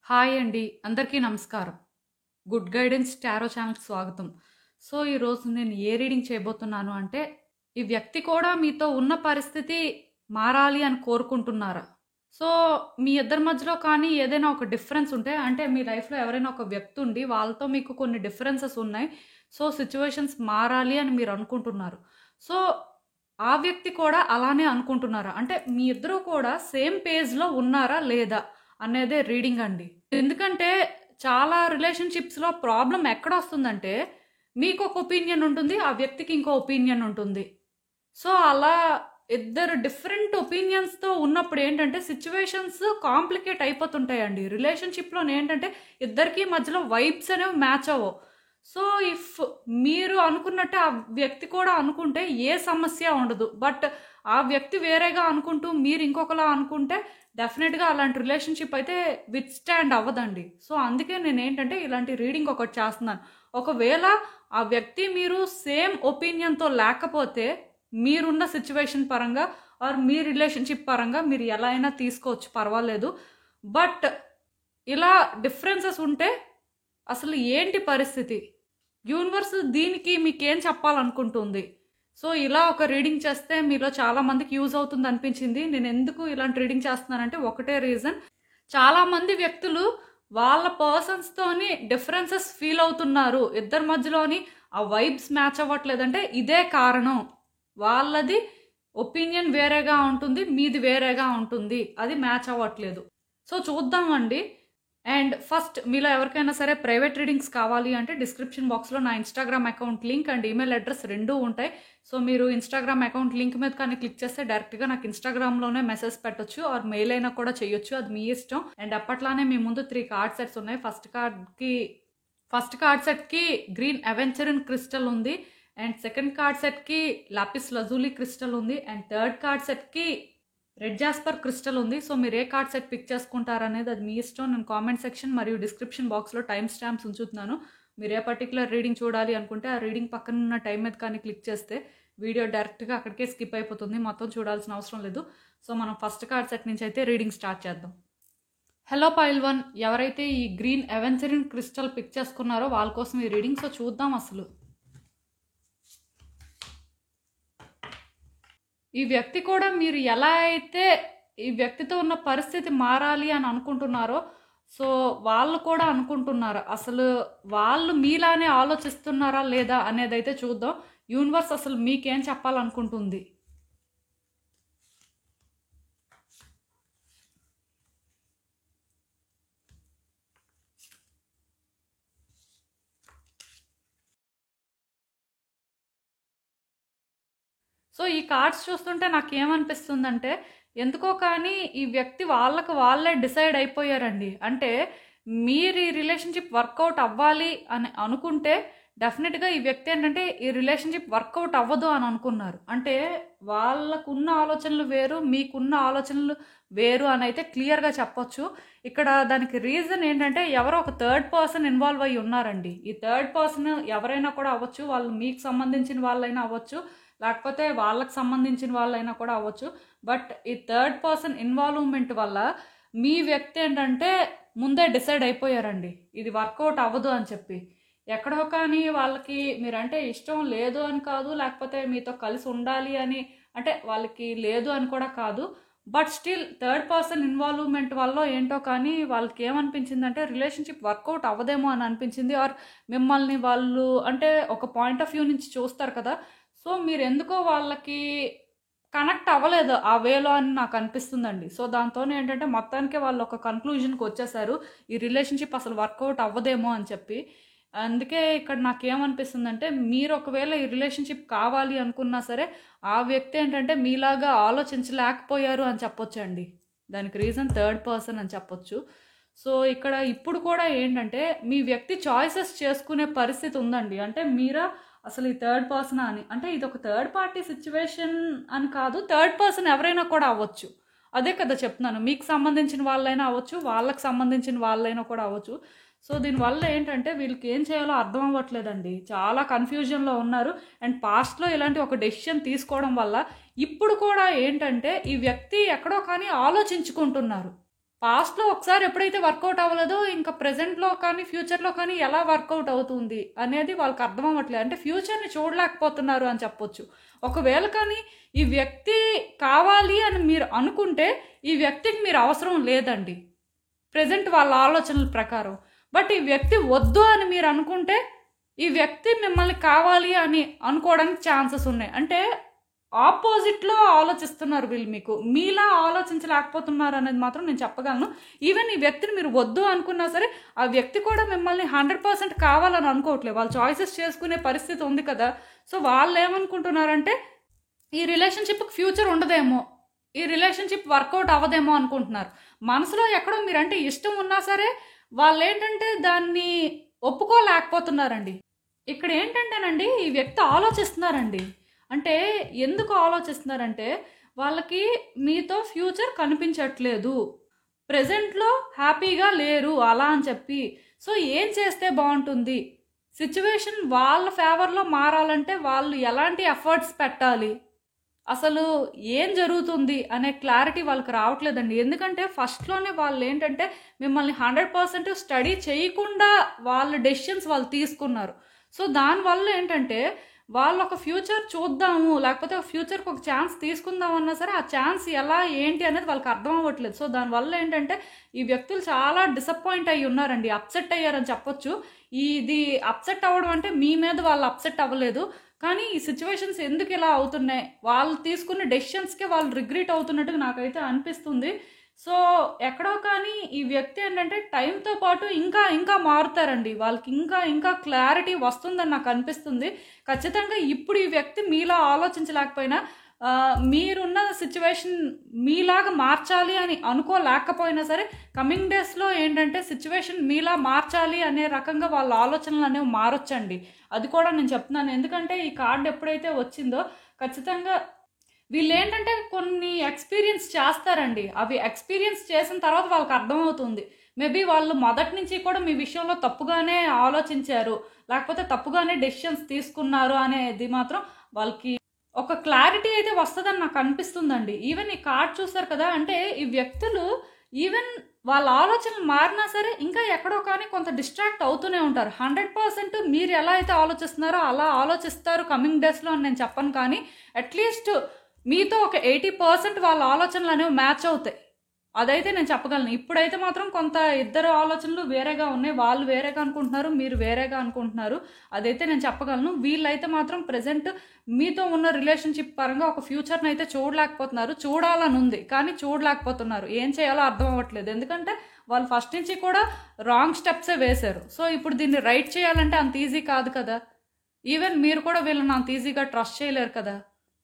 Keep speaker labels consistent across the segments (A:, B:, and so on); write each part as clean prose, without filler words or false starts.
A: Hi అండి. అందరికీ నమస్కారం. గుడ్ గైడెన్స్ టారో ఛానల్‌కి స్వాగతం. సో, ఈరోజు నేను ఏ రీడింగ్ చేయబోతున్నాను అంటే, ఈ వ్యక్తి కూడా మీతో ఉన్న పరిస్థితి మారాలి అని కోరుకుంటున్నారా? సో, మీ ఇద్దరి మధ్యలో కానీ ఏదైనా ఒక డిఫరెన్స్ ఉంటే, అంటే మీ లైఫ్‌లో ఎవరైనా ఒక వ్యక్తి ఉండి, వాళ్ళతో మీకు కొన్ని డిఫరెన్సెస్ ఉన్నాయి. సో, సిట్యుయేషన్స్ మారాలి అని మీరు అనుకుంటున్నారు. సో, ఆ వ్యక్తి కూడా అలానే అనుకుంటున్నారా? అంటే మీ ఇద్దరు కూడా సేమ్ పేజ్‌లో ఉన్నారా? లేదా? అనేదే రీడింగ్ అండి. ఎందుకంటే చాలా రిలేషన్‌షిప్స్‌లో ప్రాబ్లమ్ ఎక్కడొస్తుందంటే, మీకొక ఒపీనియన్ ఉంటుంది. ఆ వ్యక్తికి ఇంకో ఒపీనియన్ ఉంటుంది. సో, అలా ఇద్దరు డిఫరెంట్ ఒపీనియన్స్‌తో ఉన్నప్పుడు ఏంటంటే, సిట్యుయేషన్స్ కాంప్లికేట్ అయిపోతుంటాయండి. రిలేషన్‌షిప్‌లోనేంటంటే, ఇద్దరికీ మధ్యలో వైబ్స్ అనేవి మ్యాచ్ అవ్వవు. సో, ఇఫ్ మీరు అనుకున్నట్టే ఆ వ్యక్తి కూడా అనుకుంటే ఏ సమస్య ఉండదు. బట్ ఆ వ్యక్తి వేరేగా అనుకుంటూ, మీరు ఇంకొకలా అనుకుంటే డెఫినెట్‌గా అలాంటి రిలేషన్‌షిప్ అయితే విత్‌స్టాండ్ అవ్వదండి. సో, అందుకే నేనేంటంటే ఇలాంటి రీడింగ్ ఒకటి చేస్తున్నాను. ఒకవేళ ఆ వ్యక్తి మీరు సేమ్ ఒపీనియన్‌తో లేకపోతే, మీరున్న సిట్యుయేషన్ పరంగా ఆర్ మీ రిలేషన్‌షిప్ పరంగా మీరు ఎలా అయినా తీసుకోవచ్చు పర్వాలేదు. బట్ ఇలా డిఫరెన్సెస్ ఉంటే అసలు ఏంటి పరిస్థితి? యూనివర్స్ దీనికి మీకేం చెప్పాలనుకుంటుంది? సో, ఇలా ఒక రీడింగ్ చేస్తే మీలో చాలా మందికి యూజ్ అవుతుంది అనిపించింది. నేను ఎందుకు ఇలాంటి రీడింగ్ చేస్తున్నానంటే ఒకటే రీజన్. చాలా మంది వ్యక్తులు వాళ్ళ పర్సన్స్‌తోని డిఫరెన్సెస్ ఫీల్ అవుతున్నారు. ఇద్దరి మధ్యలోని ఆ వైబ్స్ మ్యాచ్ అవ్వట్లేదంటే ఇదే కారణం. వాళ్ళది ఒపీనియన్ వేరేగా ఉంటుంది. మీది వేరేగా ఉంటుంది. అది మ్యాచ్ అవ్వట్లేదు. సో, చూద్దామండి. అండ్ ఫస్ట్ మీలో ఎవరికైనా సరే ప్రైవేట్ రీడింగ్స్ కావాలి అంటే డిస్క్రిప్షన్ బాక్స్‌లో నా Instagram account link and email address రెండూ ఉంటాయి. సో, మీరు ఇన్‌స్టాగ్రామ్ అకౌంట్ లింక్ మీద కానీ క్లిక్ చేస్తే డైరెక్ట్‌గా నాకు ఇన్‌స్టాగ్రామ్‌లోనే మెసేజ్ పెట్టొచ్చు ఆర్ మెయిల్ అయినా కూడా చేయొచ్చు. అది మీ ఇష్టం. అండ్ అప్పట్లానే మీ ముందు 3 కార్డ్ సెట్స్ ఉన్నాయి. ఫస్ట్ కార్డ్ సెట్‌కి గ్రీన్ అవెంచరిన్ క్రిస్టల్ ఉంది. అండ్ సెకండ్ కార్డ్ సెట్‌కి లాపిస్ లజూలి క్రిస్టల్ ఉంది. అండ్ థర్డ్ కార్డ్ సెట్‌కి రెడ్ జాస్పర్ క్రిస్టల్ ఉంది. సో, మీరు ఏ కార్డ్ సెట్ పిక్ చేసుకుంటారనేది అది మీ ఇష్టం. నేను కామెంట్ సెక్షన్ మరియు డిస్క్రిప్షన్ బాక్స్‌లో టైమ్ స్టాంప్స్ ఉంచుతున్నాను. మీరు ఏ పర్టిక్యులర్ రీడింగ్ చూడాలి అనుకుంటే ఆ రీడింగ్ పక్కన ఉన్న టైం మీద కానీ క్లిక్ చేస్తే వీడియో డైరెక్ట్‌గా అక్కడికే స్కిప్ అయిపోతుంది. మొత్తం చూడాల్సిన అవసరం లేదు. సో, మనం ఫస్ట్ కార్డ్ సెట్ నుంచి అయితే రీడింగ్ స్టార్ట్ చేద్దాం. హలో పైల్ వన్, ఎవరైతే ఈ గ్రీన్ అవెంచరిన్ క్రిస్టల్ పిక్ చేసుకున్నారో వాళ్ళ కోసం ఈ రీడింగ్. సో, చూద్దాం అసలు. ఈ వ్యక్తి కూడా మీరు ఎలా అయితే ఈ వ్యక్తితో ఉన్న పరిస్థితి మారాలి అని అనుకుంటున్నారో, సో వాళ్ళు కూడా అనుకుంటున్నారు. అసలు వాళ్ళు మీలానే ఆలోచిస్తున్నారా లేదా అనేదైతే చూద్దాం. యూనివర్స్ అసలు మీకేం చెప్పాలనుకుంటుంది? సో, ఈ కార్డ్స్ చూస్తుంటే నాకేమనిపిస్తుందంటే, ఎందుకో కానీ ఈ వ్యక్తి వాళ్ళకి వాళ్ళే డిసైడ్ అయిపోయారండి. అంటే మీరు ఈ రిలేషన్‌షిప్ వర్కౌట్ అవ్వాలి అని అనుకుంటే, డెఫినిట్‌గా ఈ వ్యక్తి ఏంటంటే ఈ రిలేషన్‌షిప్ వర్కౌట్ అవ్వదు అని అనుకున్నారు. అంటే వాళ్ళకున్న ఆలోచనలు వేరు, మీకున్న ఆలోచనలు వేరు అనైతే క్లియర్‌గా చెప్పొచ్చు. ఇక్కడ దానికి రీజన్ ఏంటంటే ఎవరో ఒక థర్డ్ పర్సన్ ఇన్వాల్వ్ అయ్యి ఉన్నారండి. ఈ థర్డ్ పర్సన్ ఎవరైనా కూడా అవ్వచ్చు. వాళ్ళు మీకు సంబంధించిన వాళ్ళైనా అవ్వచ్చు. లేకపోతే వాళ్ళకి సంబంధించిన వాళ్ళైనా కూడా అవ్వచ్చు. బట్ ఈ థర్డ్ పర్సన్ ఇన్వాల్వ్‌మెంట్ వల్ల మీ వ్యక్తి ఏంటంటే ముందే డిసైడ్ అయిపోయారండి. ఇది వర్కౌట్ అవ్వదు అని చెప్పి. ఎక్కడో కానీ వాళ్ళకి మీరంటే ఇష్టం లేదు అని కాదు, లేకపోతే మీతో కలిసి ఉండాలి అని అంటే వాళ్ళకి లేదు అని కూడా కాదు. But still third person involvement వల్లో ఏంటో కానీ వాళ్ళకి ఏమనిపించిందంటే రిలేషన్‌షిప్ వర్కౌట్ అవ్వదేమో అని అనిపించింది. ఆర్ మిమ్మల్ని వాళ్ళు అంటే ఒక పాయింట్ ఆఫ్ వ్యూ నుంచి చూస్తారు కదా! సో, మీరెందుకో వాళ్ళకి కనెక్ట్ అవ్వలేదు ఆ వేలో అని నాకు అనిపిస్తుందండి. సో, దాంతోనేంటంటే మొత్తానికే వాళ్ళు ఒక కన్క్లూజన్‌కి వచ్చేసారు. ఈ రిలేషన్‌షిప్ అసలు వర్కౌట్ అవ్వదేమో అని చెప్పి. అందుకే ఇక్కడ నాకేమనిపిస్తుందంటే, మీరు ఒకవేళ ఈ రిలేషన్‌షిప్ కావాలి అనుకున్నా సరే, ఆ వ్యక్తి ఏంటంటే మీలాగా ఆలోచించలేకపోయారు అని చెప్పొచ్చండి. దానికి రీజన్ థర్డ్ పర్సన్ అని చెప్పొచ్చు. సో, ఇక్కడ ఇప్పుడు కూడా ఏంటంటే, మీ వ్యక్తి చాయిసెస్ చేసుకునే పరిస్థితి ఉందండి. అంటే మీరా అసలు ఈ థర్డ్ పర్సనా అని. అంటే ఇదొక థర్డ్ పార్టీ సిట్యుయేషన్ అని కాదు. థర్డ్ పర్సన్ ఎవరైనా కూడా అవ్వచ్చు. అదే కదా చెప్తున్నాను. మీకు సంబంధించిన వాళ్ళైనా అవ్వచ్చు. వాళ్ళకి సంబంధించిన వాళ్ళైనా కూడా అవ్వచ్చు. సో, దీనివల్ల ఏంటంటే వీళ్ళకి ఏం చేయాలో అర్థం అవ్వట్లేదండి. చాలా కన్‌ఫ్యూజన్‌లో ఉన్నారు. అండ్ పాస్ట్‌లో ఇలాంటి ఒక డెసిషన్ తీసుకోవడం వల్ల ఇప్పుడు కూడా ఏంటంటే ఈ వ్యక్తి ఎక్కడో కానీ ఆలోచించుకుంటున్నారు. పాస్ట్లో ఒకసారి ఎప్పుడైతే వర్కౌట్ అవ్వలేదో ఇంకా ప్రజెంట్లో కానీ ఫ్యూచర్లో కానీ ఎలా వర్కౌట్ అవుతుంది అనేది వాళ్ళకి అర్థం అవ్వట్లేదు. అంటే ఫ్యూచర్ని చూడలేకపోతున్నారు అని చెప్పొచ్చు. ఒకవేళ కానీ ఈ వ్యక్తి కావాలి అని మీరు అనుకుంటే ఈ వ్యక్తికి మీరు అవసరం లేదండి ప్రజెంట్ వాళ్ళ ఆలోచనల ప్రకారం. బట్ ఈ వ్యక్తి వద్దు అని మీరు అనుకుంటే ఈ వ్యక్తి మిమ్మల్ని కావాలి అని అనుకోవడానికి ఛాన్సెస్ ఉన్నాయి. అంటే ఆపోజిట్లో ఆలోచిస్తున్నారు వీళ్ళు, మీకు మీలా ఆలోచించలేకపోతున్నారు అనేది మాత్రం నేను చెప్పగలను. ఈవెన్ ఈ వ్యక్తిని మీరు వద్దు అనుకున్నా సరే ఆ వ్యక్తి కూడా మిమ్మల్ని 100% కావాలని అనుకోవట్లేదు. వాళ్ళు చాయిసెస్ చేసుకునే పరిస్థితి ఉంది కదా. సో వాళ్ళు ఏమనుకుంటున్నారంటే ఈ రిలేషన్షిప్కి ఫ్యూచర్ ఉండదేమో, ఈ రిలేషన్షిప్ వర్కౌట్ అవ్వదేమో అనుకుంటున్నారు. మనసులో ఎక్కడో మీరంటే ఇష్టం ఉన్నా సరే వాళ్ళు ఏంటంటే దాన్ని ఒప్పుకోలేకపోతున్నారండి. ఇక్కడ ఏంటంటేనండి ఈ వ్యక్తి ఆలోచిస్తున్నారండి. అంటే ఎందుకు ఆలోచిస్తున్నారంటే వాళ్ళకి మీతో ఫ్యూచర్ కనిపించట్లేదు, ప్రజెంట్లో హ్యాపీగా లేరు అలా అని చెప్పి. సో ఏం చేస్తే బాగుంటుంది, సిచ్యువేషన్ వాళ్ళ ఫేవర్లో మారాలంటే వాళ్ళు ఎలాంటి ఎఫర్ట్స్ పెట్టాలి, అసలు ఏం జరుగుతుంది అనే క్లారిటీ వాళ్ళకి రావట్లేదండి. ఎందుకంటే ఫస్ట్లోనే వాళ్ళు ఏంటంటే మిమ్మల్ని 100% స్టడీ చేయకుండా వాళ్ళ డెసిషన్స్ వాళ్ళు తీసుకున్నారు. సో దానివల్ల ఏంటంటే వాళ్ళు ఒక ఫ్యూచర్ చూద్దాము లేకపోతే ఒక ఫ్యూచర్కి ఒక ఛాన్స్ తీసుకుందాం అన్నా సరే ఆ ఛాన్స్ ఎలా ఏంటి అనేది వాళ్ళకి అర్థం అవ్వట్లేదు. సో దానివల్ల ఏంటంటే ఈ వ్యక్తులు చాలా డిసప్పాయింట్ అయ్యి ఉన్నారండి, అప్సెట్ అయ్యారని చెప్పొచ్చు. ఇది అప్సెట్ అవ్వడం అంటే మీ మీద వాళ్ళు అప్సెట్ అవ్వలేదు, కానీ ఈ సిచ్యువేషన్స్ ఎందుకు ఇలా అవుతున్నాయి, వాళ్ళు తీసుకున్న డెసిషన్స్కే వాళ్ళు రిగ్రెట్ అవుతున్నట్టుగా నాకైతే అనిపిస్తుంది. సో ఎక్కడో కానీ ఈ వ్యక్తి ఏంటంటే టైంతో పాటు ఇంకా ఇంకా మారుతారండి, వాళ్ళకి ఇంకా ఇంకా క్లారిటీ వస్తుందని నాకు అనిపిస్తుంది. ఖచ్చితంగా ఇప్పుడు ఈ వ్యక్తి మీలా ఆలోచించలేకపోయినా మీరున్న సిచ్యువేషన్ మీలాగా మార్చాలి అని అనుకోలేకపోయినా సరే కమింగ్ డేస్లో ఏంటంటే సిచ్యువేషన్ మీలా మార్చాలి అనే రకంగా వాళ్ళ ఆలోచనలు అనేవి మారొచ్చండి. అది కూడా నేను చెప్తున్నాను. ఎందుకంటే ఈ కార్డు ఎప్పుడైతే వచ్చిందో ఖచ్చితంగా వీళ్ళు ఏంటంటే కొన్ని ఎక్స్పీరియన్స్ చేస్తారండి. అవి ఎక్స్పీరియన్స్ చేసిన తర్వాత వాళ్ళకి అర్థమవుతుంది. మేబీ వాళ్ళు మొదటి నుంచి కూడా మీ విషయంలో తప్పుగానే ఆలోచించారు, లేకపోతే తప్పుగానే డెసిషన్స్ తీసుకున్నారు అనేది మాత్రం వాళ్ళకి ఒక క్లారిటీ అయితే వస్తుందని నాకు అనిపిస్తుందండి. ఈవెన్ ఈ కార్డ్ చూస్తారు కదా, అంటే ఈ వ్యక్తులు ఈవెన్ వాళ్ళ ఆలోచనలు మారినా సరే ఇంకా ఎక్కడో కానీ కొంత డిస్ట్రాక్ట్ అవుతూనే ఉంటారు. 100% మీరు ఎలా అయితే ఆలోచిస్తున్నారో అలా ఆలోచిస్తారు కమింగ్ డేస్లో అని నేను చెప్పను, కానీ అట్లీస్ట్ మీతో ఒక 80% వాళ్ళ ఆలోచనలు అనేవి మ్యాచ్ అవుతాయి, అదైతే నేను చెప్పగలను. ఇప్పుడైతే మాత్రం కొంత ఇద్దరు ఆలోచనలు వేరేగా ఉన్నాయి, వాళ్ళు వేరేగా అనుకుంటున్నారు, మీరు వేరేగా అనుకుంటున్నారు, అదైతే నేను చెప్పగలను. వీళ్ళైతే మాత్రం ప్రజెంట్ మీతో ఉన్న రిలేషన్షిప్ పరంగా ఒక ఫ్యూచర్ని అయితే చూడలేకపోతున్నారు. చూడాలని ఉంది కానీ చూడలేకపోతున్నారు, ఏం చేయాలో అర్థం అవ్వట్లేదు. ఎందుకంటే వాళ్ళు ఫస్ట్ నుంచి కూడా రాంగ్ స్టెప్సే వేశారు. సో ఇప్పుడు దీన్ని రైట్ చేయాలంటే అంత ఈజీ కాదు కదా. ఈవెన్ మీరు కూడా వీళ్ళని అంత ఈజీగా ట్రస్ట్ చేయలేరు కదా.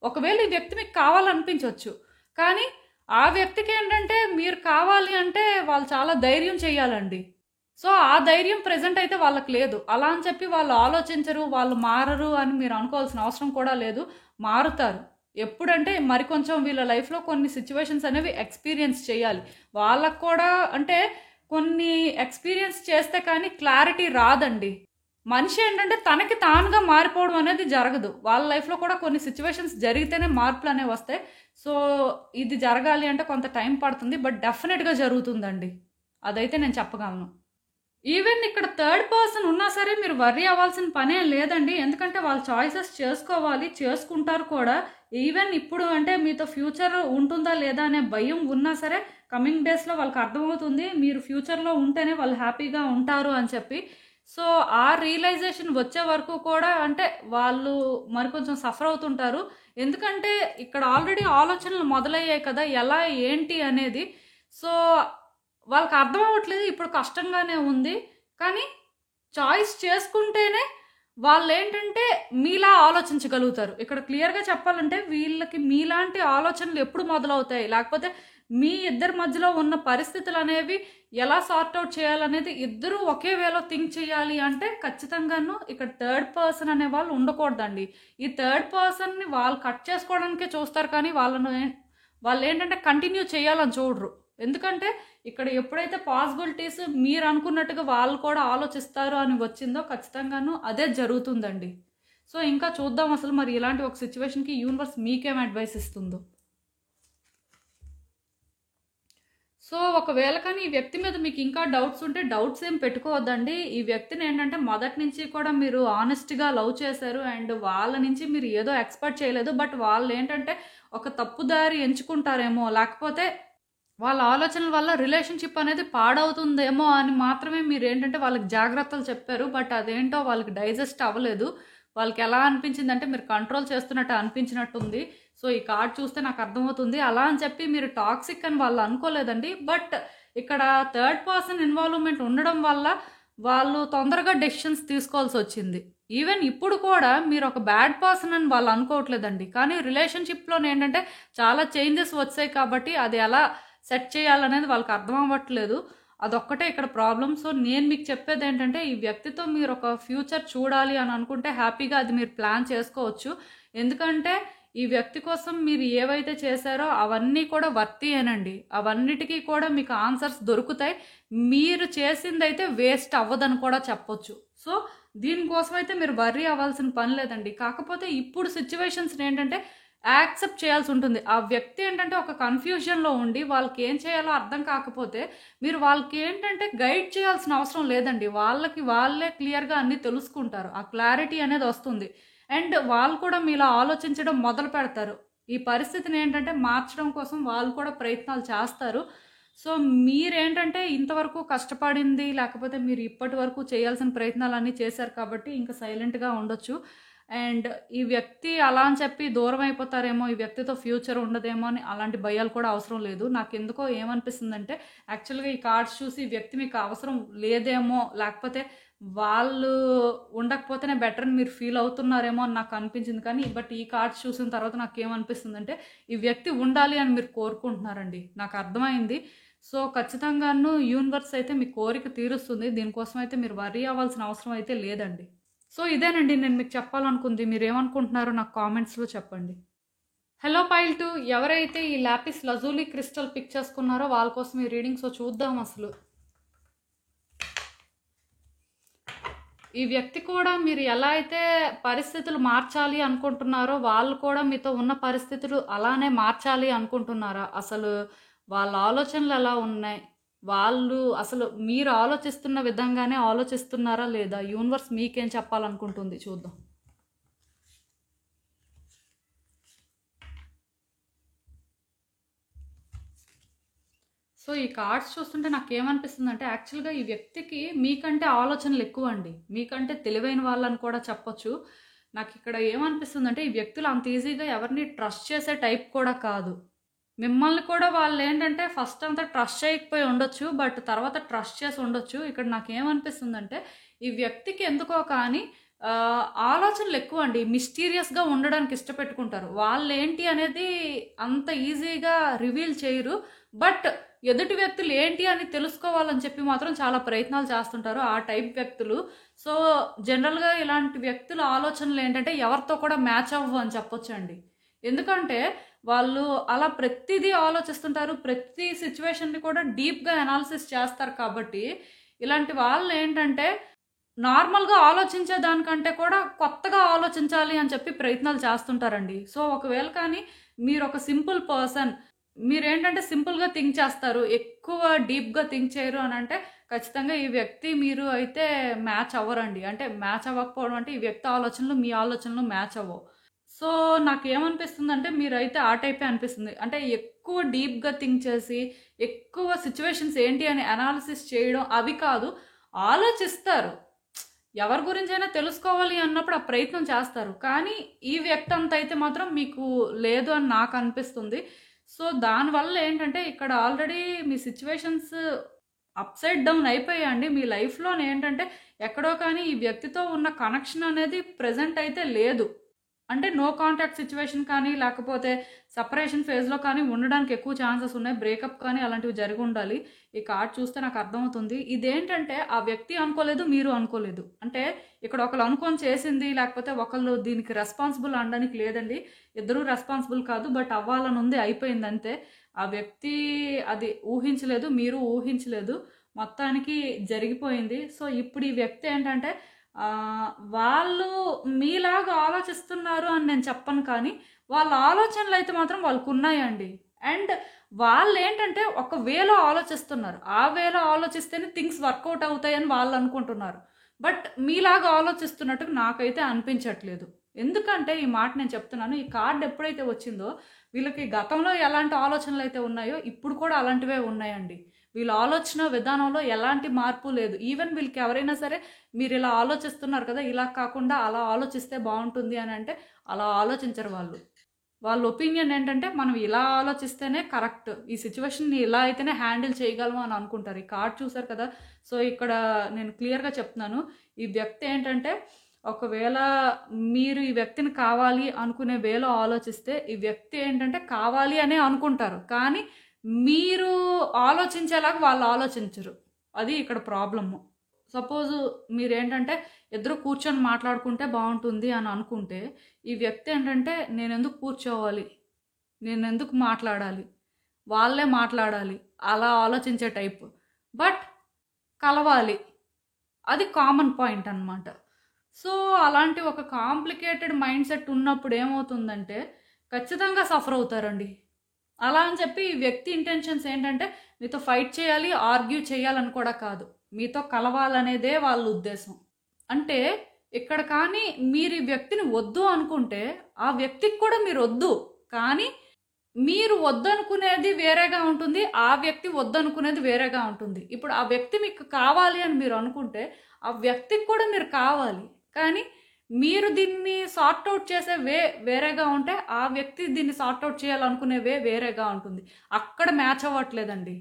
A: ఒకవేళ ఈ వ్యక్తి మీకు కావాలనిపించవచ్చు, కానీ ఆ వ్యక్తికి ఏంటంటే మీరు కావాలి అంటే వాళ్ళు చాలా ధైర్యం చేయాలండి. సో ఆ ధైర్యం ప్రజెంట్ అయితే వాళ్ళకి లేదు. అలా అని చెప్పి వాళ్ళు ఆలోచించరు, వాళ్ళు మారరు అని మీరు అనుకోవాల్సిన అవసరం కూడా లేదు. మారుతారు ఎప్పుడంటే మరికొంచెం వీళ్ళ లైఫ్లో కొన్ని సిచ్యువేషన్స్ అనేవి ఎక్స్పీరియన్స్ చేయాలి. వాళ్ళకు కూడా అంటే కొన్ని ఎక్స్పీరియన్స్ చేస్తే కానీ క్లారిటీ రాదండి. మనిషి ఏంటంటే తనకి తానుగా మారిపోవడం అనేది జరగదు. వాళ్ళ లైఫ్లో కూడా కొన్ని సిచ్యువేషన్స్ జరిగితేనే మార్పులు అనేవి వస్తాయి. సో ఇది జరగాలి అంటే కొంత టైం పడుతుంది, బట్ డెఫినెట్గా జరుగుతుందండి, అదైతే నేను చెప్పగలను. ఈవెన్ ఇక్కడ థర్డ్ పర్సన్ ఉన్నా సరే మీరు వర్రీ అవ్వాల్సిన పనే లేదండి. ఎందుకంటే వాళ్ళు చాయిసెస్ చేసుకోవాలి, చేసుకుంటారు కూడా. ఈవెన్ ఇప్పుడు అంటే మీతో ఫ్యూచర్ ఉంటుందా లేదా అనే భయం ఉన్నా సరే కమింగ్ డేస్లో వాళ్ళకి అర్థమవుతుంది మీరు ఫ్యూచర్లో ఉంటేనే వాళ్ళు హ్యాపీగా ఉంటారు అని చెప్పి. సో ఆ రియలైజేషన్ వచ్చే వరకు కూడా అంటే వాళ్ళు మరి కొంచెం సఫర్ అవుతుంటారు. ఎందుకంటే ఇక్కడ ఆల్రెడీ ఆలోచనలు మొదలయ్యాయి కదా ఎలా ఏంటి అనేది. సో వాళ్ళకి అర్థం అవ్వట్లేదు, ఇప్పుడు కష్టంగానే ఉంది, కానీ చాయిస్ చేసుకుంటేనే వాళ్ళు ఏంటంటే మీలా ఆలోచించగలుగుతారు. ఇక్కడ క్లియర్గా చెప్పాలంటే వీళ్ళకి మీలాంటి ఆలోచనలు ఎప్పుడు మొదలవుతాయి, లేకపోతే మీ ఇద్దరి మధ్యలో ఉన్న పరిస్థితులు అనేవి ఎలా సార్ట్అవుట్ చేయాలనేది ఇద్దరూ ఒకే వేలో థింక్ చేయాలి అంటే ఖచ్చితంగాను ఇక్కడ థర్డ్ పర్సన్ అనే వాళ్ళు ఉండకూడదండి. ఈ థర్డ్ పర్సన్ని వాళ్ళు కట్ చేసుకోవడానికే చూస్తారు, కానీ వాళ్ళు ఏంటంటే కంటిన్యూ చేయాలని చూడరు. ఎందుకంటే ఇక్కడ ఎప్పుడైతే పాసిబిలిటీస్ మీరు అనుకున్నట్టుగా వాళ్ళు కూడా ఆలోచిస్తారు అని వచ్చిందో ఖచ్చితంగాను అదే జరుగుతుందండి. సో ఇంకా చూద్దాం అసలు మరి ఇలాంటి ఒక సిచ్యువేషన్కి యూనివర్స్ మీకేం అడ్వైస్ ఇస్తుందో. సో ఒకవేళ కానీ ఈ వ్యక్తి మీద మీకు ఇంకా డౌట్స్ ఉంటే డౌట్స్ ఏం పెట్టుకోవద్దండి. ఈ వ్యక్తిని ఏంటంటే మొదటి నుంచి కూడా మీరు ఆనెస్ట్‌గా లవ్ చేశారు. అండ్ వాళ్ళ నుంచి మీరు ఏదో ఎక్స్‌పెక్ట్ చేయలేదు. బట్ వాళ్ళేంటంటే ఒక తప్పు దారి ఎంచుకుంటారేమో, లేకపోతే వాళ్ళ ఆలోచనల వల్ల రిలేషన్‌షిప్ అనేది పాడవుతుందేమో అని మాత్రమే మీరేంటంటే వాళ్ళకి జాగ్రత్తలు చెప్పారు. బట్ అదేంటో వాళ్ళకి డైజెస్ట్ అవ్వలేదు. వాళ్ళకెలా అనిపించిందంటే మీరు కంట్రోల్ చేస్తున్నట్టు అనిపించినట్టుంది. సో ఈ కార్డ్ చూస్తే నాకు అర్థమవుతుంది. అలా అని చెప్పి మీరు టాక్సిక్ అని వాళ్ళు అనుకోలేదండి. బట్ ఇక్కడ థర్డ్ పర్సన్ ఇన్వాల్వ్‌మెంట్ ఉండడం వల్ల వాళ్ళు తొందరగా డెసిషన్స్ తీసుకోవాల్సొచ్చింది. ఈవెన్ ఇప్పుడు కూడా మీరు ఒక బ్యాడ్ పర్సన్ అని వాళ్ళు అనుకోవట్లేదండి. కానీ రిలేషన్‌షిప్‌లోనేంటంటే చాలా చేంజెస్ వచ్చాయి కాబట్టి అది ఎలా సెట్ చేయాలనేది వాళ్ళకి అర్థం అవ్వట్లేదు. అదొక్కటే ఇక్కడ ప్రాబ్లమ్. సో నేను మీకు చెప్పేదేంటంటే ఈ వ్యక్తితో మీరు ఒక ఫ్యూచర్ చూడాలి అని అనుకుంటే హ్యాపీగా అది మీరు ప్లాన్ చేసుకోవచ్చు. ఎందుకంటే ఈ వ్యక్తి కోసం మీరు ఏవైతే చేశారో అవన్నీ కూడా వర్తీయేనండి. అవన్నిటికీ కూడా మీకు ఆన్సర్స్ దొరుకుతాయి. మీరు చేసిందైతే వేస్ట్ అవ్వదని కూడా చెప్పొచ్చు. సో దీనికోసం అయితే మీరు వర్రీ అవ్వాల్సిన పని లేదండి. కాకపోతే ఇప్పుడు సిచ్యువేషన్స్‌ని ఏంటంటే యాక్సెప్ట్ చేయాల్సి ఉంటుంది. ఆ వ్యక్తి ఏంటంటే ఒక కన్‌ఫ్యూజన్‌లో ఉండి వాళ్ళకి ఏం చేయాలో అర్థం కాకపోతే మీరు వాళ్ళకి ఏంటంటే గైడ్ చేయాల్సిన అవసరం లేదండి. వాళ్ళకి వాళ్ళే క్లియర్‌గా అన్నీ తెలుసుకుంటారు. ఆ క్లారిటీ అనేది వస్తుంది. అండ్ వాళ్ళు కూడా మీలా ఆలోచించడం మొదలు పెడతారు. ఈ పరిస్థితిని ఏంటంటే మార్చడం కోసం వాళ్ళు కూడా ప్రయత్నాలు చేస్తారు. సో మీరేంటంటే ఇంతవరకు కష్టపడింది, లేకపోతే మీరు ఇప్పటి వరకు చేయాల్సిన ప్రయత్నాలన్నీ చేశారు కాబట్టి ఇంకా సైలెంట్‌గా ఉండొచ్చు. అండ్ ఈ వ్యక్తి అలా అని చెప్పి దూరం అయిపోతారేమో, ఈ వ్యక్తితో ఫ్యూచర్ ఉండదేమో అని అలాంటి భయాలు కూడా అవసరం లేదు. నాకెందుకో ఏమనిపిస్తుందంటే యాక్చువల్‌గా ఈ కార్డ్స్ చూసి ఈ వ్యక్తి మీకు అవసరం లేదేమో, లేకపోతే వాళ్ళు ఉండకపోతేనే బెటర్ అని మీరు ఫీల్ అవుతున్నారేమో అని నాకు అనిపించింది. కానీ బట్ ఈ కార్డ్స్ చూసిన తర్వాత నాకేమనిపిస్తుందంటే ఈ వ్యక్తి ఉండాలి అని మీరు కోరుకుంటున్నారండి. నాకు అర్థమైంది. సో ఖచ్చితంగాను యూనివర్స్ అయితే మీ కోరిక తీరుస్తుంది. దీనికోసం అయితే మీరు వర్రీ అవ్వాల్సిన అవసరం అయితే లేదండి. సో ఇదేనండి నేను మీకు చెప్పాలనుకుంది. మీరేమనుకుంటున్నారో నాకు కామెంట్స్‌లో చెప్పండి. హలో పైల్ 2 ఎవరైతే ఈ లాపిస్ లజూలీ క్రిస్టల్ పిక్ చేసుకున్నారో వాళ్ళ కోసం ఈ రీడింగ్. సో చూద్దాం అసలు. ఈ వ్యక్తి కూడా మీరు ఎలా అయితే పరిస్థితులు మార్చాలి అనుకుంటున్నారో వాళ్ళు కూడా మీతో ఉన్న పరిస్థితులు అలానే మార్చాలి అనుకుంటున్నారా? అసలు వాళ్ళ ఆలోచనలు ఎలా ఉన్నాయి? వాళ్ళు అసలు మీరు ఆలోచిస్తున్న విధంగానే ఆలోచిస్తున్నారా లేదా? యూనివర్స్ మీకేం చెప్పాలనుకుంటుంది చూద్దాం. సో ఈ కార్డ్స్ చూస్తుంటే నాకేమనిపిస్తుందంటే యాక్చువల్‌గా ఈ వ్యక్తికి మీకంటే ఆలోచనలు ఎక్కువండి. మీకంటే తెలివైన వాళ్ళని కూడా చెప్పొచ్చు. నాకిక్కడ ఏమనిపిస్తుందంటే ఈ వ్యక్తులు అంత ఈజీగా ఎవరిని ట్రస్ట్ చేసే టైప్ కూడా కాదు. మిమ్మల్ని కూడా వాళ్ళేంటంటే ఫస్ట్ అంతా ట్రస్ట్ చేయకపోయి ఉండొచ్చు. బట్ తర్వాత ట్రస్ట్ చేసి ఉండొచ్చు. ఇక్కడ నాకేమనిపిస్తుందంటే ఈ వ్యక్తికి ఎందుకో కానీ ఆలోచనలు ఎక్కువండి. మిస్టీరియస్‌గా ఉండడానికి ఇష్టపెట్టుకుంటారు. వాళ్ళేంటి అనేది అంత ఈజీగా రివీల్ చేయరు. బట్ ఎదుటి వ్యక్తులు ఏంటి అని తెలుసుకోవాలని చెప్పి మాత్రం చాలా ప్రయత్నాలు చేస్తుంటారు ఆ టైప్ వ్యక్తులు. సో జనరల్‌గా ఇలాంటి వ్యక్తుల ఆలోచనలు ఏంటంటే ఎవరితో కూడా మ్యాచ్ అవ్వవు అని చెప్పొచ్చండి. ఎందుకంటే వాళ్ళు అలా ప్రతిదీ ఆలోచిస్తుంటారు. ప్రతి సిచ్యువేషన్‌ని కూడా డీప్‌గా అనాలిసిస్ చేస్తారు కాబట్టి ఇలాంటి వాళ్ళేంటంటే నార్మల్‌గా ఆలోచించే దానికంటే కూడా కొత్తగా ఆలోచించాలి అని చెప్పి ప్రయత్నాలు చేస్తుంటారండి. సో ఒకవేళ కానీ మీరొక సింపుల్ పర్సన్, మీరేంటంటే సింపుల్‌గా థింక్ చేస్తారు. ఎక్కువ డీప్‌గా థింక్ చేయరు అనంటే ఖచ్చితంగా ఈ వ్యక్తి మీరు అయితే మ్యాచ్ అవ్వరండి. అంటే మ్యాచ్ అవ్వకపోవడం అంటే ఈ వ్యక్తి ఆలోచనలు మీ ఆలోచనలు మ్యాచ్ అవ్వవు. సో నాకేమనిపిస్తుందంటే మీరైతే ఆ టైపే అనిపిస్తుంది. అంటే ఎక్కువ డీప్‌గా థింక్ చేసి ఎక్కువ సిచ్యువేషన్స్ ఏంటి అని అనాలిసిస్ చేయడం అవి కాదు. ఆలోచిస్తారు. ఎవరి గురించైనా తెలుసుకోవాలి అన్నప్పుడు ఆ ప్రయత్నం చేస్తారు. కానీ ఈ వ్యక్తి అంత అయితే మాత్రం మీకు లేదు అని నాకు అనిపిస్తుంది. సో దానివల్ల ఏంటంటే ఇక్కడ ఆల్రెడీ మీ సిచ్యువేషన్స్ అప్‌సైడ్ డౌన్ అయిపోయాయండి. మీ లైఫ్‌లోనేంటంటే ఎక్కడో కానీ ఈ వ్యక్తితో ఉన్న కనెక్షన్ అనేది ప్రెజెంట్ అయితే లేదు. అంటే నో కాంటాక్ట్ సిచ్యువేషన్ కానీ లేకపోతే సెపరేషన్ ఫేజ్‌లో కానీ ఉండడానికి ఎక్కువ ఛాన్సెస్ ఉన్నాయి. బ్రేకప్ కానీ అలాంటివి జరిగి ఉండాలి. ఈ కార్డ్ చూస్తే నాకు అర్థమవుతుంది. ఇదేంటంటే ఆ వ్యక్తి అనుకోలేదు, మీరు అనుకోలేదు. అంటే ఇక్కడ ఒకళ్ళు అనుకోని చేసింది, లేకపోతే ఒకళ్ళు దీనికి రెస్పాన్సిబుల్ అనడానికి లేదండి. ఇద్దరూ రెస్పాన్సిబుల్ కాదు. బట్ అవ్వాలని ఉంది, అయిపోయింది అంతే. ఆ వ్యక్తి అది ఊహించలేదు, మీరు ఊహించలేదు. మొత్తానికి జరిగిపోయింది. సో ఇప్పుడు ఈ వ్యక్తి ఏంటంటే వాళ్ళు మీలాగా ఆలోచిస్తున్నారు అని నేను చెప్పను. కానీ వాళ్ళ ఆలోచనలు అయితే మాత్రం వాళ్ళకున్నాయండి. అండ్ వాళ్ళు ఏంటంటే ఒక వేలో ఆలోచిస్తున్నారు. ఆ వేలో ఆలోచిస్తేనే థింగ్స్ వర్కౌట్ అవుతాయని వాళ్ళు అనుకుంటున్నారు. బట్ మీలాగా ఆలోచిస్తున్నట్టు నాకైతే అనిపించట్లేదు. ఎందుకంటే ఈ మాట నేను చెప్తున్నాను, ఈ కార్డ్ ఎప్పుడైతే వచ్చిందో వీళ్ళకి గతంలో ఎలాంటి ఆలోచనలు అయితే ఉన్నాయో ఇప్పుడు కూడా అలాంటివే ఉన్నాయండి. వీళ్ళ ఆలోచన విధానంలో ఎలాంటి మార్పు లేదు. ఈవెన్ వీళ్ళకి ఎవరైనా సరే మీరు ఇలా ఆలోచిస్తున్నారు కదా, ఇలా కాకుండా అలా ఆలోచిస్తే బాగుంటుంది అని అంటే అలా ఆలోచించరు వాళ్ళు. వాళ్ళ ఒపీనియన్ ఏంటంటే మనం ఇలా ఆలోచిస్తేనే కరెక్ట్, ఈ సిచ్యువేషన్ని ఇలా అయితేనే హ్యాండిల్ చేయగలము అని అనుకుంటారు. ఈ కార్డ్ చూసారు కదా. సో ఇక్కడ నేను క్లియర్గా చెప్తున్నాను, ఈ వ్యక్తి ఏంటంటే ఒకవేళ మీరు ఈ వ్యక్తిని కావాలి అనుకునే వేలో ఆలోచిస్తే ఈ వ్యక్తి ఏంటంటే కావాలి అనే అనుకుంటారు, కానీ మీరు ఆలోచించేలాగా వాళ్ళు ఆలోచించరు. అది ఇక్కడ ప్రాబ్లము. సపోజు మీరేంటంటే ఇద్దరు కూర్చొని మాట్లాడుకుంటే బాగుంటుంది అని అనుకుంటే ఈ వ్యక్తి ఏంటంటే నేను ఎందుకు కూర్చోవాలి, నేను ఎందుకు మాట్లాడాలి, వాళ్ళే మాట్లాడాలి అలా ఆలోచించే టైపు. బట్ కలవాలి, అది కామన్ పాయింట్ అన్నమాట. సో అలాంటి ఒక కాంప్లికేటెడ్ మైండ్ సెట్ ఉన్నప్పుడు ఏమవుతుందంటే ఖచ్చితంగా సఫర్ అవుతారండి. అలా అని చెప్పి ఈ వ్యక్తి ఇంటెన్షన్స్ ఏంటంటే మీతో ఫైట్ చేయాలి, ఆర్గ్యూ చేయాలని కూడా కాదు, మీతో కలవాలనేదే వాళ్ళ ఉద్దేశం. అంటే ఇక్కడ కానీ మీరు ఈ వ్యక్తిని వద్దు అనుకుంటే ఆ వ్యక్తికి కూడా మీరు వద్దు, కానీ మీరు వద్దనుకునేది వేరేగా ఉంటుంది, ఆ వ్యక్తి వద్దనుకునేది వేరేగా ఉంటుంది. ఇప్పుడు ఆ వ్యక్తి మీకు కావాలి అని మీరు అనుకుంటే ఆ వ్యక్తికి కూడా మీరు కావాలి, కానీ మీరు దీన్ని సార్ట్అవుట్ చేసే వేరేగా ఉంటే ఆ వ్యక్తి దీన్ని సార్ట్అవుట్ చేయాలనుకునే వేరేగా ఉంటుంది. అక్కడ మ్యాచ్ అవ్వట్లేదండి.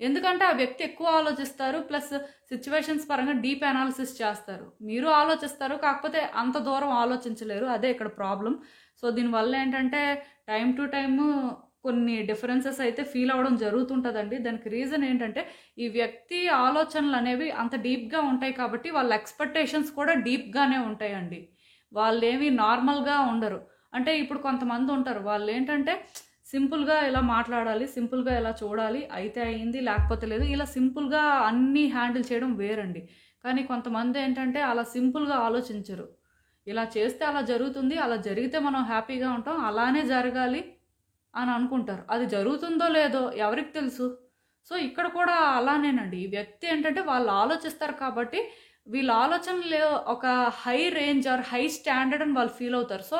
A: ఎందుకంటే ఆ వ్యక్తి ఎక్కువ ఆలోచిస్తారు, ప్లస్ సిచ్యువేషన్స్ పరంగా డీప్ అనాలిసిస్ చేస్తారు. మీరు ఆలోచిస్తారు, కాకపోతే అంత దూరం ఆలోచించలేరు. అదే ఇక్కడ ప్రాబ్లం. సో దీనివల్ల ఏంటంటే టైం టు టైము కొన్ని డిఫరెన్సెస్ అయితే ఫీల్ అవ్వడం జరుగుతుంటుందండి. దానికి రీజన్ ఏంటంటే ఈ వ్యక్తి ఆలోచనలు అనేవి అంత డీప్గా ఉంటాయి కాబట్టి వాళ్ళ ఎక్స్పెక్టేషన్స్ కూడా డీప్గానే ఉంటాయండి. వాళ్ళు ఏమి నార్మల్గా ఉండరు. అంటే ఇప్పుడు కొంతమంది ఉంటారు, వాళ్ళు ఏంటంటే సింపుల్గా ఇలా మాట్లాడాలి, సింపుల్గా ఇలా చూడాలి, అయితే అయింది లేకపోతే లేదు, ఇలా సింపుల్గా అన్నీ హ్యాండిల్ చేయడం వేరండి. కానీ కొంతమంది ఏంటంటే అలా సింపుల్గా ఆలోచించరు. ఇలా చేస్తే అలా జరుగుతుంది, అలా జరిగితే మనం హ్యాపీగా ఉంటాం, అలానే జరగాలి అని అనుకుంటారు. అది జరుగుతుందో లేదో ఎవరికి తెలుసు. సో ఇక్కడ కూడా అలానేనండి. ఈ వ్యక్తి ఏంటంటే వాళ్ళు ఆలోచిస్తారు కాబట్టి వీళ్ళ ఆలోచనలు ఒక high range or high standard అని వాళ్ళు ఫీల్ అవుతారు. సో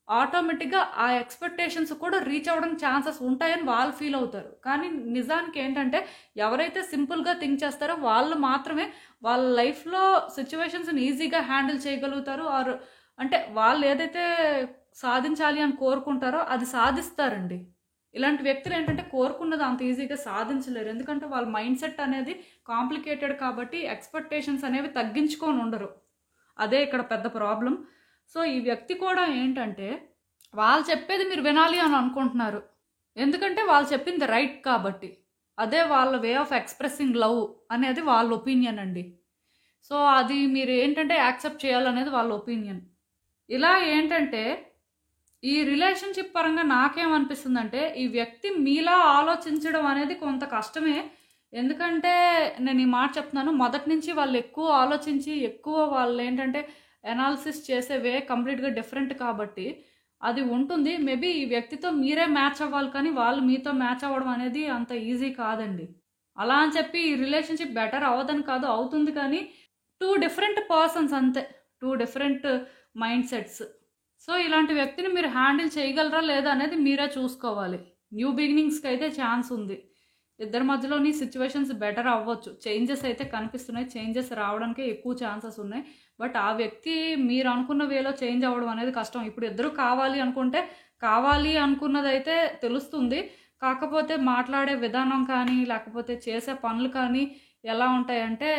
A: ఆటోమేటిక్గా ఆ ఎక్స్పెక్టేషన్స్ కూడా రీచ్ అవ్వడానికి ఛాన్సెస్ ఉంటాయని వాళ్ళు ఫీల్ అవుతారు. కానీ నిజానికి ఏంటంటే ఎవరైతే సింపుల్గా థింక్ చేస్తారో వాళ్ళు మాత్రమే వాళ్ళ లైఫ్లో సిచ్యువేషన్స్ని ఈజీగా హ్యాండిల్ చేయగలుగుతారు. ఆర్ అంటే వాళ్ళు ఏదైతే సాధించాలి అని కోరుకుంటారో అది సాధిస్తారండి. ఇలాంటి వ్యక్తులు ఏంటంటే కోరుకున్నది అంత ఈజీగా సాధించలేరు. ఎందుకంటే వాళ్ళ మైండ్ సెట్ అనేది కాంప్లికేటెడ్ కాబట్టి ఎక్స్పెక్టేషన్స్ అనేవి తగ్గించుకొని ఉండరు. అదే ఇక్కడ పెద్ద ప్రాబ్లం. సో ఈ వ్యక్తి కూడా ఏంటంటే వాళ్ళు చెప్పేది మీరు వినాలి అని అనుకుంటున్నారు, ఎందుకంటే వాళ్ళు చెప్పింది రైట్ కాబట్టి. అదే వాళ్ళ వే ఆఫ్ ఎక్స్ప్రెసింగ్ లవ్ అనేది వాళ్ళ ఒపీనియన్ అండి. సో అది మీరు ఏంటంటే యాక్సెప్ట్ చేయాలనేది వాళ్ళ ఒపీనియన్. ఇలా ఏంటంటే ఈ రిలేషన్షిప్ పరంగా నాకేమనిపిస్తుందంటే ఈ వ్యక్తి మీలా ఆలోచించడం అనేది కొంత కష్టమే. ఎందుకంటే నేను ఈ మాట చెప్తున్నాను, మొదటి నుంచి వాళ్ళు ఎక్కువ ఆలోచించి ఎక్కువ వాళ్ళు ఏంటంటే అనాలిసిస్ చేసే వే కంప్లీట్గా డిఫరెంట్ కాబట్టి అది ఉంటుంది. మేబీ ఈ వ్యక్తితో మీరే మ్యాచ్ అవ్వాలి, కానీ వాళ్ళు మీతో మ్యాచ్ అవ్వడం అనేది అంత ఈజీ కాదండి. అలా అని చెప్పి ఈ రిలేషన్షిప్ బెటర్ అవ్వదని కాదు, అవుతుంది, కానీ 2 డిఫరెంట్ పర్సన్స్ అంతే, 2 డిఫరెంట్ మైండ్ సెట్స్. సో ఇలాంటి వ్యక్తిని మీరు హ్యాండిల్ చేయగలరా లేదా అనేది మీరే చూసుకోవాలి. న్యూ బిగినింగ్స్కి అయితే ఛాన్స్ ఉంది. ఇద్దరి మధ్యలోని సిచ్యువేషన్స్ బెటర్ అవ్వచ్చు, చేంజెస్ అయితే కనిపిస్తున్నాయి, చేంజెస్ రావడానికే ఎక్కువ ఛాన్సెస్ ఉన్నాయి. బట్ ఆ వ్యక్తి మీరు అనుకున్న వేలో చేంజ్ అవ్వడం అనేది కష్టం. ఇప్పుడు ఇద్దరు కావాలి అనుకుంటే కావాలి అనుకున్నది అయితే తెలుస్తుంది, కాకపోతే మాట్లాడే విధానం కానీ లేకపోతే చేసే పనులు కానీ ఎలా ఉంటాయంటే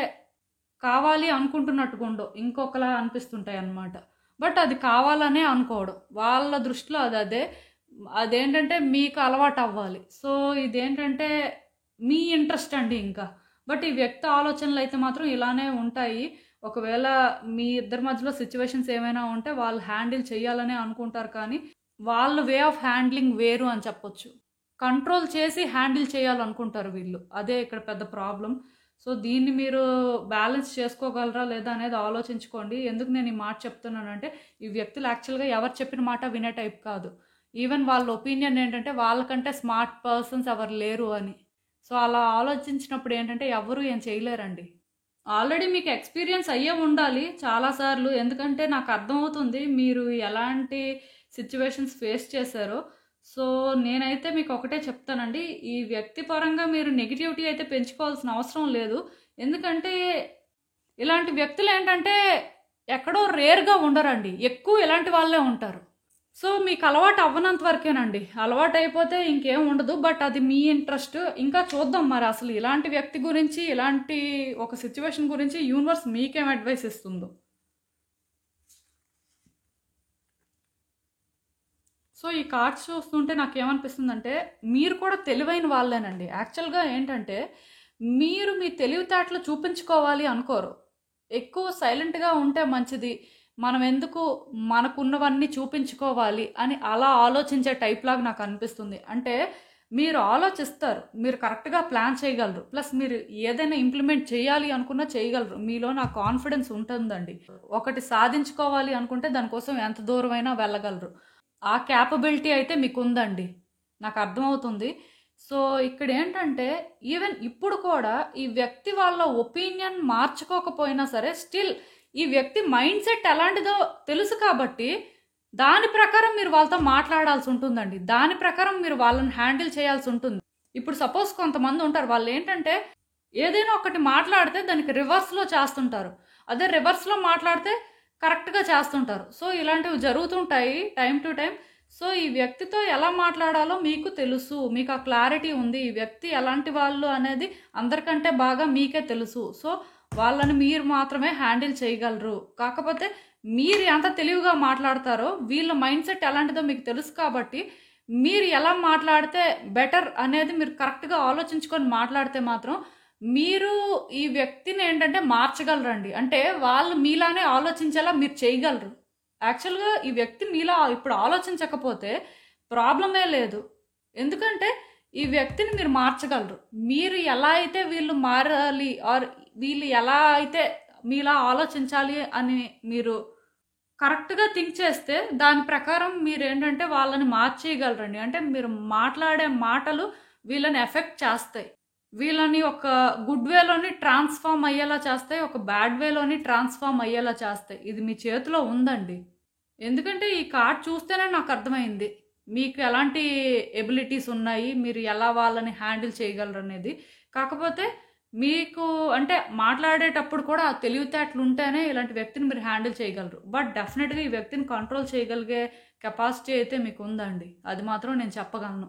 A: కావాలి అనుకుంటున్నట్టుగా ఉండవు, ఇంకొకలా అనిపిస్తుంటాయి అన్నమాట. బట్ అది కావాలనే అనుకోవడం వాళ్ళ దృష్టిలో అదేంటంటే మీకు అలవాటు అవ్వాలి. సో ఇదేంటంటే మీ ఇంట్రెస్ట్ అండి ఇంకా. బట్ ఈ వ్యక్తి ఆలోచనలు అయితే మాత్రం ఇలానే ఉంటాయి. ఒకవేళ మీ ఇద్దరి మధ్యలో సిచ్యువేషన్స్ ఏమైనా ఉంటే వాళ్ళు హ్యాండిల్ చేయాలనే అనుకుంటారు, కానీ వాళ్ళ వే ఆఫ్ హ్యాండ్లింగ్ వేరు అని చెప్పొచ్చు. కంట్రోల్ చేసి హ్యాండిల్ చేయాలనుకుంటారు వీళ్ళు, అదే ఇక్కడ పెద్ద ప్రాబ్లం. సో దీన్ని మీరు బ్యాలెన్స్ చేసుకోగలరా లేదా అనేది ఆలోచించుకోండి. ఎందుకు నేను ఈ మాట చెప్తున్నానంటే ఈ వ్యక్తులు యాక్చువల్గా ఎవరు చెప్పిన మాట వినే టైప్ కాదు. ఈవెన్ వాళ్ళ ఒపీనియన్ ఏంటంటే వాళ్ళకంటే స్మార్ట్ పర్సన్స్ ఎవరు లేరు అని. సో అలా ఆలోచించినప్పుడు ఏంటంటే ఎవరు ఏం చేయలేరండి. ఆల్రెడీ మీకు ఎక్స్పీరియన్స్ అయ్యే ఉండాలి చాలా సార్లు. ఎందుకంటే నాకు అర్థమవుతుంది మీరు ఎలాంటి సిచ్యువేషన్స్ ఫేస్ చేశారో. సో నేనైతే మీకు ఒకటే చెప్తానండి, ఈ వ్యక్తి పరంగా మీరు నెగిటివిటీ అయితే పెంచుకోవాల్సిన అవసరం లేదు. ఎందుకంటే ఇలాంటి వ్యక్తులు ఏంటంటే ఎక్కడో రేర్గా ఉండరండి, ఎక్కువ ఇలాంటి వాళ్ళే ఉంటారు. సో మీకు అలవాటు అవ్వనంత వరకేనండి, అలవాటు అయిపోతే ఇంకేం ఉండదు. బట్ అది మీ ఇంట్రెస్ట్. ఇంకా చూద్దాం మరి అసలు ఇలాంటి వ్యక్తి గురించి, ఇలాంటి ఒక సిచ్యువేషన్ గురించి యూనివర్స్ మీకేం అడ్వైస్ ఇస్తుందో. సో ఈ కార్డ్స్ చూస్తుంటే నాకేమనిపిస్తుందంటే మీరు కూడా తెలివైన వాళ్ళేనండి. యాక్చువల్గా ఏంటంటే మీరు మీ తెలివితేటలు చూపించుకోవాలి అనుకోరు, ఎక్కువ సైలెంట్గా ఉంటే మంచిది, మనం ఎందుకు మనకున్నవన్నీ చూపించుకోవాలి అని అలా ఆలోచించే టైప్ లాగా నాకు అనిపిస్తుంది. అంటే మీరు ఆలోచిస్తారు, మీరు కరెక్ట్గా ప్లాన్ చేయగలరు, ప్లస్ మీరు ఏదైనా ఇంప్లిమెంట్ చేయాలి అనుకున్నా చేయగలరు. మీలో నా కాన్ఫిడెన్స్ ఉంటుందండి. ఒకటి సాధించుకోవాలి అనుకుంటే దానికోసం ఎంత దూరమైనా వెళ్ళగలరు. ఆ క్యాపబిలిటీ అయితే మీకు ఉందండి, నాకు అర్థమవుతుంది. సో ఇక్కడ ఏంటంటే ఈవెన్ ఇప్పుడు కూడా ఈ వ్యక్తి వాళ్ళ ఒపీనియన్ మార్చుకోకపోయినా సరే స్టిల్ ఈ వ్యక్తి మైండ్ సెట్ ఎలాంటిదో తెలుసు కాబట్టి దాని ప్రకారం మీరు వాళ్ళతో మాట్లాడాల్సి ఉంటుందండి. దాని ప్రకారం మీరు వాళ్ళని హ్యాండిల్ చేయాల్సి ఉంటుంది. ఇప్పుడు సపోజ్ కొంతమంది ఉంటారు, వాళ్ళు ఏంటంటే ఏదైనా ఒకటి మాట్లాడితే దానికి రివర్స్లో చేస్తుంటారు, అదే రివర్స్లో మాట్లాడితే కరెక్ట్గా చేస్తుంటారు. సో ఇలాంటివి జరుగుతుంటాయి టైం టు టైం. సో ఈ వ్యక్తితో ఎలా మాట్లాడాలో మీకు తెలుసు, మీకు ఆ క్లారిటీ ఉంది. ఈ వ్యక్తి ఎలాంటి వాళ్ళు అనేది అందరికంటే బాగా మీకే తెలుసు. సో వాళ్ళని మీరు మాత్రమే హ్యాండిల్ చేయగలరు. కాకపోతే మీరు ఎంత తెలివిగా మాట్లాడతారో వీళ్ళ మైండ్ సెట్ ఎలాంటిదో మీకు తెలుసు కాబట్టి మీరు ఎలా మాట్లాడితే బెటర్ అనేది మీరు కరెక్ట్గా ఆలోచించుకొని మాట్లాడితే మాత్రం మీరు ఈ వ్యక్తిని ఏంటంటే మార్చగలరండి. అంటే వాళ్ళు మీలానే ఆలోచించేలా మీరు చేయగలరు. యాక్చువల్గా ఈ వ్యక్తి మీలా ఇప్పుడు ఆలోచించకపోతే ప్రాబ్లమే లేదు, ఎందుకంటే ఈ వ్యక్తిని మీరు మార్చగలరు. మీరు ఎలా అయితే వీళ్ళు మారాలి ఆర్ వీళ్ళు ఎలా అయితే మీలా ఆలోచించాలి అని మీరు కరెక్ట్గా థింక్ చేస్తే దాని ప్రకారం మీరు ఏంటంటే వాళ్ళని మార్చేయగలరండి. అంటే మీరు మాట్లాడే మాటలు వీళ్ళని ఎఫెక్ట్ చేస్తాయి, వీళ్ళని ఒక గుడ్ వేలోని ట్రాన్స్ఫార్మ్ అయ్యేలా చేస్తాయి, ఒక బ్యాడ్ వేలోని ట్రాన్స్ఫార్మ్ అయ్యేలా చేస్తాయి. ఇది మీ చేతిలో ఉందండి. ఎందుకంటే ఈ కార్డ్ చూస్తేనే నాకు అర్థమైంది మీకు ఎలాంటి ఎబిలిటీస్ ఉన్నాయి, మీరు ఎలా వాళ్ళని హ్యాండిల్ చేయగలరు అనేది. కాకపోతే మీకు అంటే మాట్లాడేటప్పుడు కూడా ఆ తెలివితేటలు ఉంటేనే ఇలాంటి వ్యక్తిని మీరు హ్యాండిల్ చేయగలరు. బట్ డెఫినెట్గా ఈ వ్యక్తిని కంట్రోల్ చేయగలిగే కెపాసిటీ అయితే మీకు ఉందండి, అది మాత్రం నేను చెప్పగలను.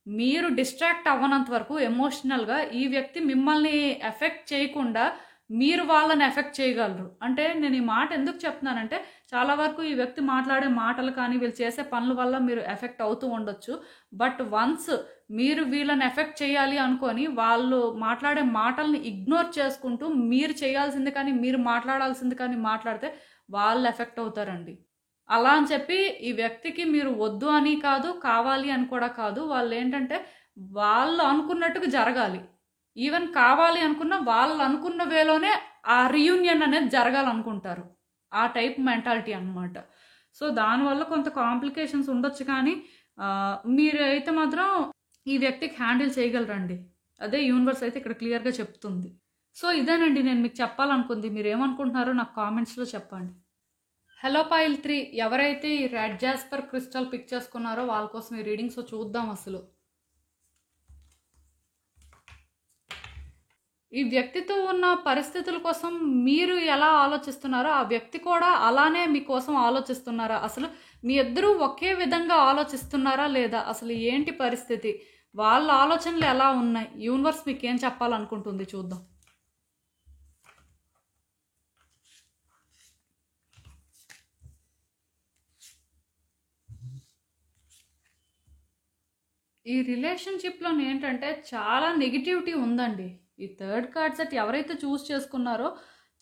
A: మీరు డిస్ట్రాక్ట్ అవ్వనంత వరకు ఎమోషనల్గా ఈ వ్యక్తి మిమ్మల్ని ఎఫెక్ట్ చేయకుండా మీరు వాళ్ళని ఎఫెక్ట్ చేయగలరు. అంటే నేను ఈ మాట ఎందుకు చెప్తున్నానంటే చాలా వరకు ఈ వ్యక్తి మాట్లాడే మాటలు కానీ వీళ్ళు చేసే పనుల వల్ల మీరు ఎఫెక్ట్ అవుతూ ఉండొచ్చు. బట్ వన్స్ మీరు వీళ్ళని ఎఫెక్ట్ చేయాలి అనుకొని వాళ్ళు మాట్లాడే మాటల్ని ఇగ్నోర్ చేసుకుంటూ మీరు చేయాల్సింది కానీ మీరు మాట్లాడాల్సింది కానీ మాట్లాడితే వాళ్ళు ఎఫెక్ట్ అవుతారండి. అలా అని చెప్పి ఈ వ్యక్తికి మీరు వద్దు అని కాదు, కావాలి అని కూడా కాదు. వాళ్ళు ఏంటంటే వాళ్ళు అనుకున్నట్టుగా జరగాలి. ఈవెన్ కావాలి అనుకున్న వాళ్ళు అనుకున్న వేలోనే ఆ రీయూనియన్ అనేది జరగాలనుకుంటారు. ఆ టైప్ మెంటాలిటీ అనమాట. సో దానివల్ల కొంత కాంప్లికేషన్స్ ఉండొచ్చు, కానీ మీరు అయితే మాత్రం ఈ వ్యక్తికి హ్యాండిల్ చేయగలరండి. అదే యూనివర్స్ అయితే ఇక్కడ క్లియర్గా చెప్తుంది. సో ఇదేనండి నేను మీకు చెప్పాలనుకుంది. మీరు ఏమనుకుంటున్నారో నాకు కామెంట్స్లో చెప్పండి. హలో పాయిల్ 3 ఎవరైతే ఈ రెడ్ జాస్పర్ క్రిస్టల్ పిక్ చేసుకున్నారో వాళ్ళ కోసం ఈ రీడింగ్స్ చూద్దాం. అసలు ఈ వ్యక్తితో ఉన్న పరిస్థితుల కోసం మీరు ఎలా ఆలోచిస్తున్నారో ఆ వ్యక్తి కూడా అలానే మీకోసం ఆలోచిస్తున్నారా? అసలు మీ ఇద్దరూ ఒకే విధంగా ఆలోచిస్తున్నారా లేదా? అసలు ఏంటి పరిస్థితి? వాళ్ళ ఆలోచనలు ఎలా ఉన్నాయి? యూనివర్స్ మీకు ఏం చెప్పాలనుకుంటుంది చూద్దాం. ఈ రిలేషన్షిప్లో ఏంటంటే చాలా నెగిటివిటీ ఉందండి. ఈ థర్డ్ కార్డ్ సెట్ ఎవరైతే చూస్ చేసుకున్నారో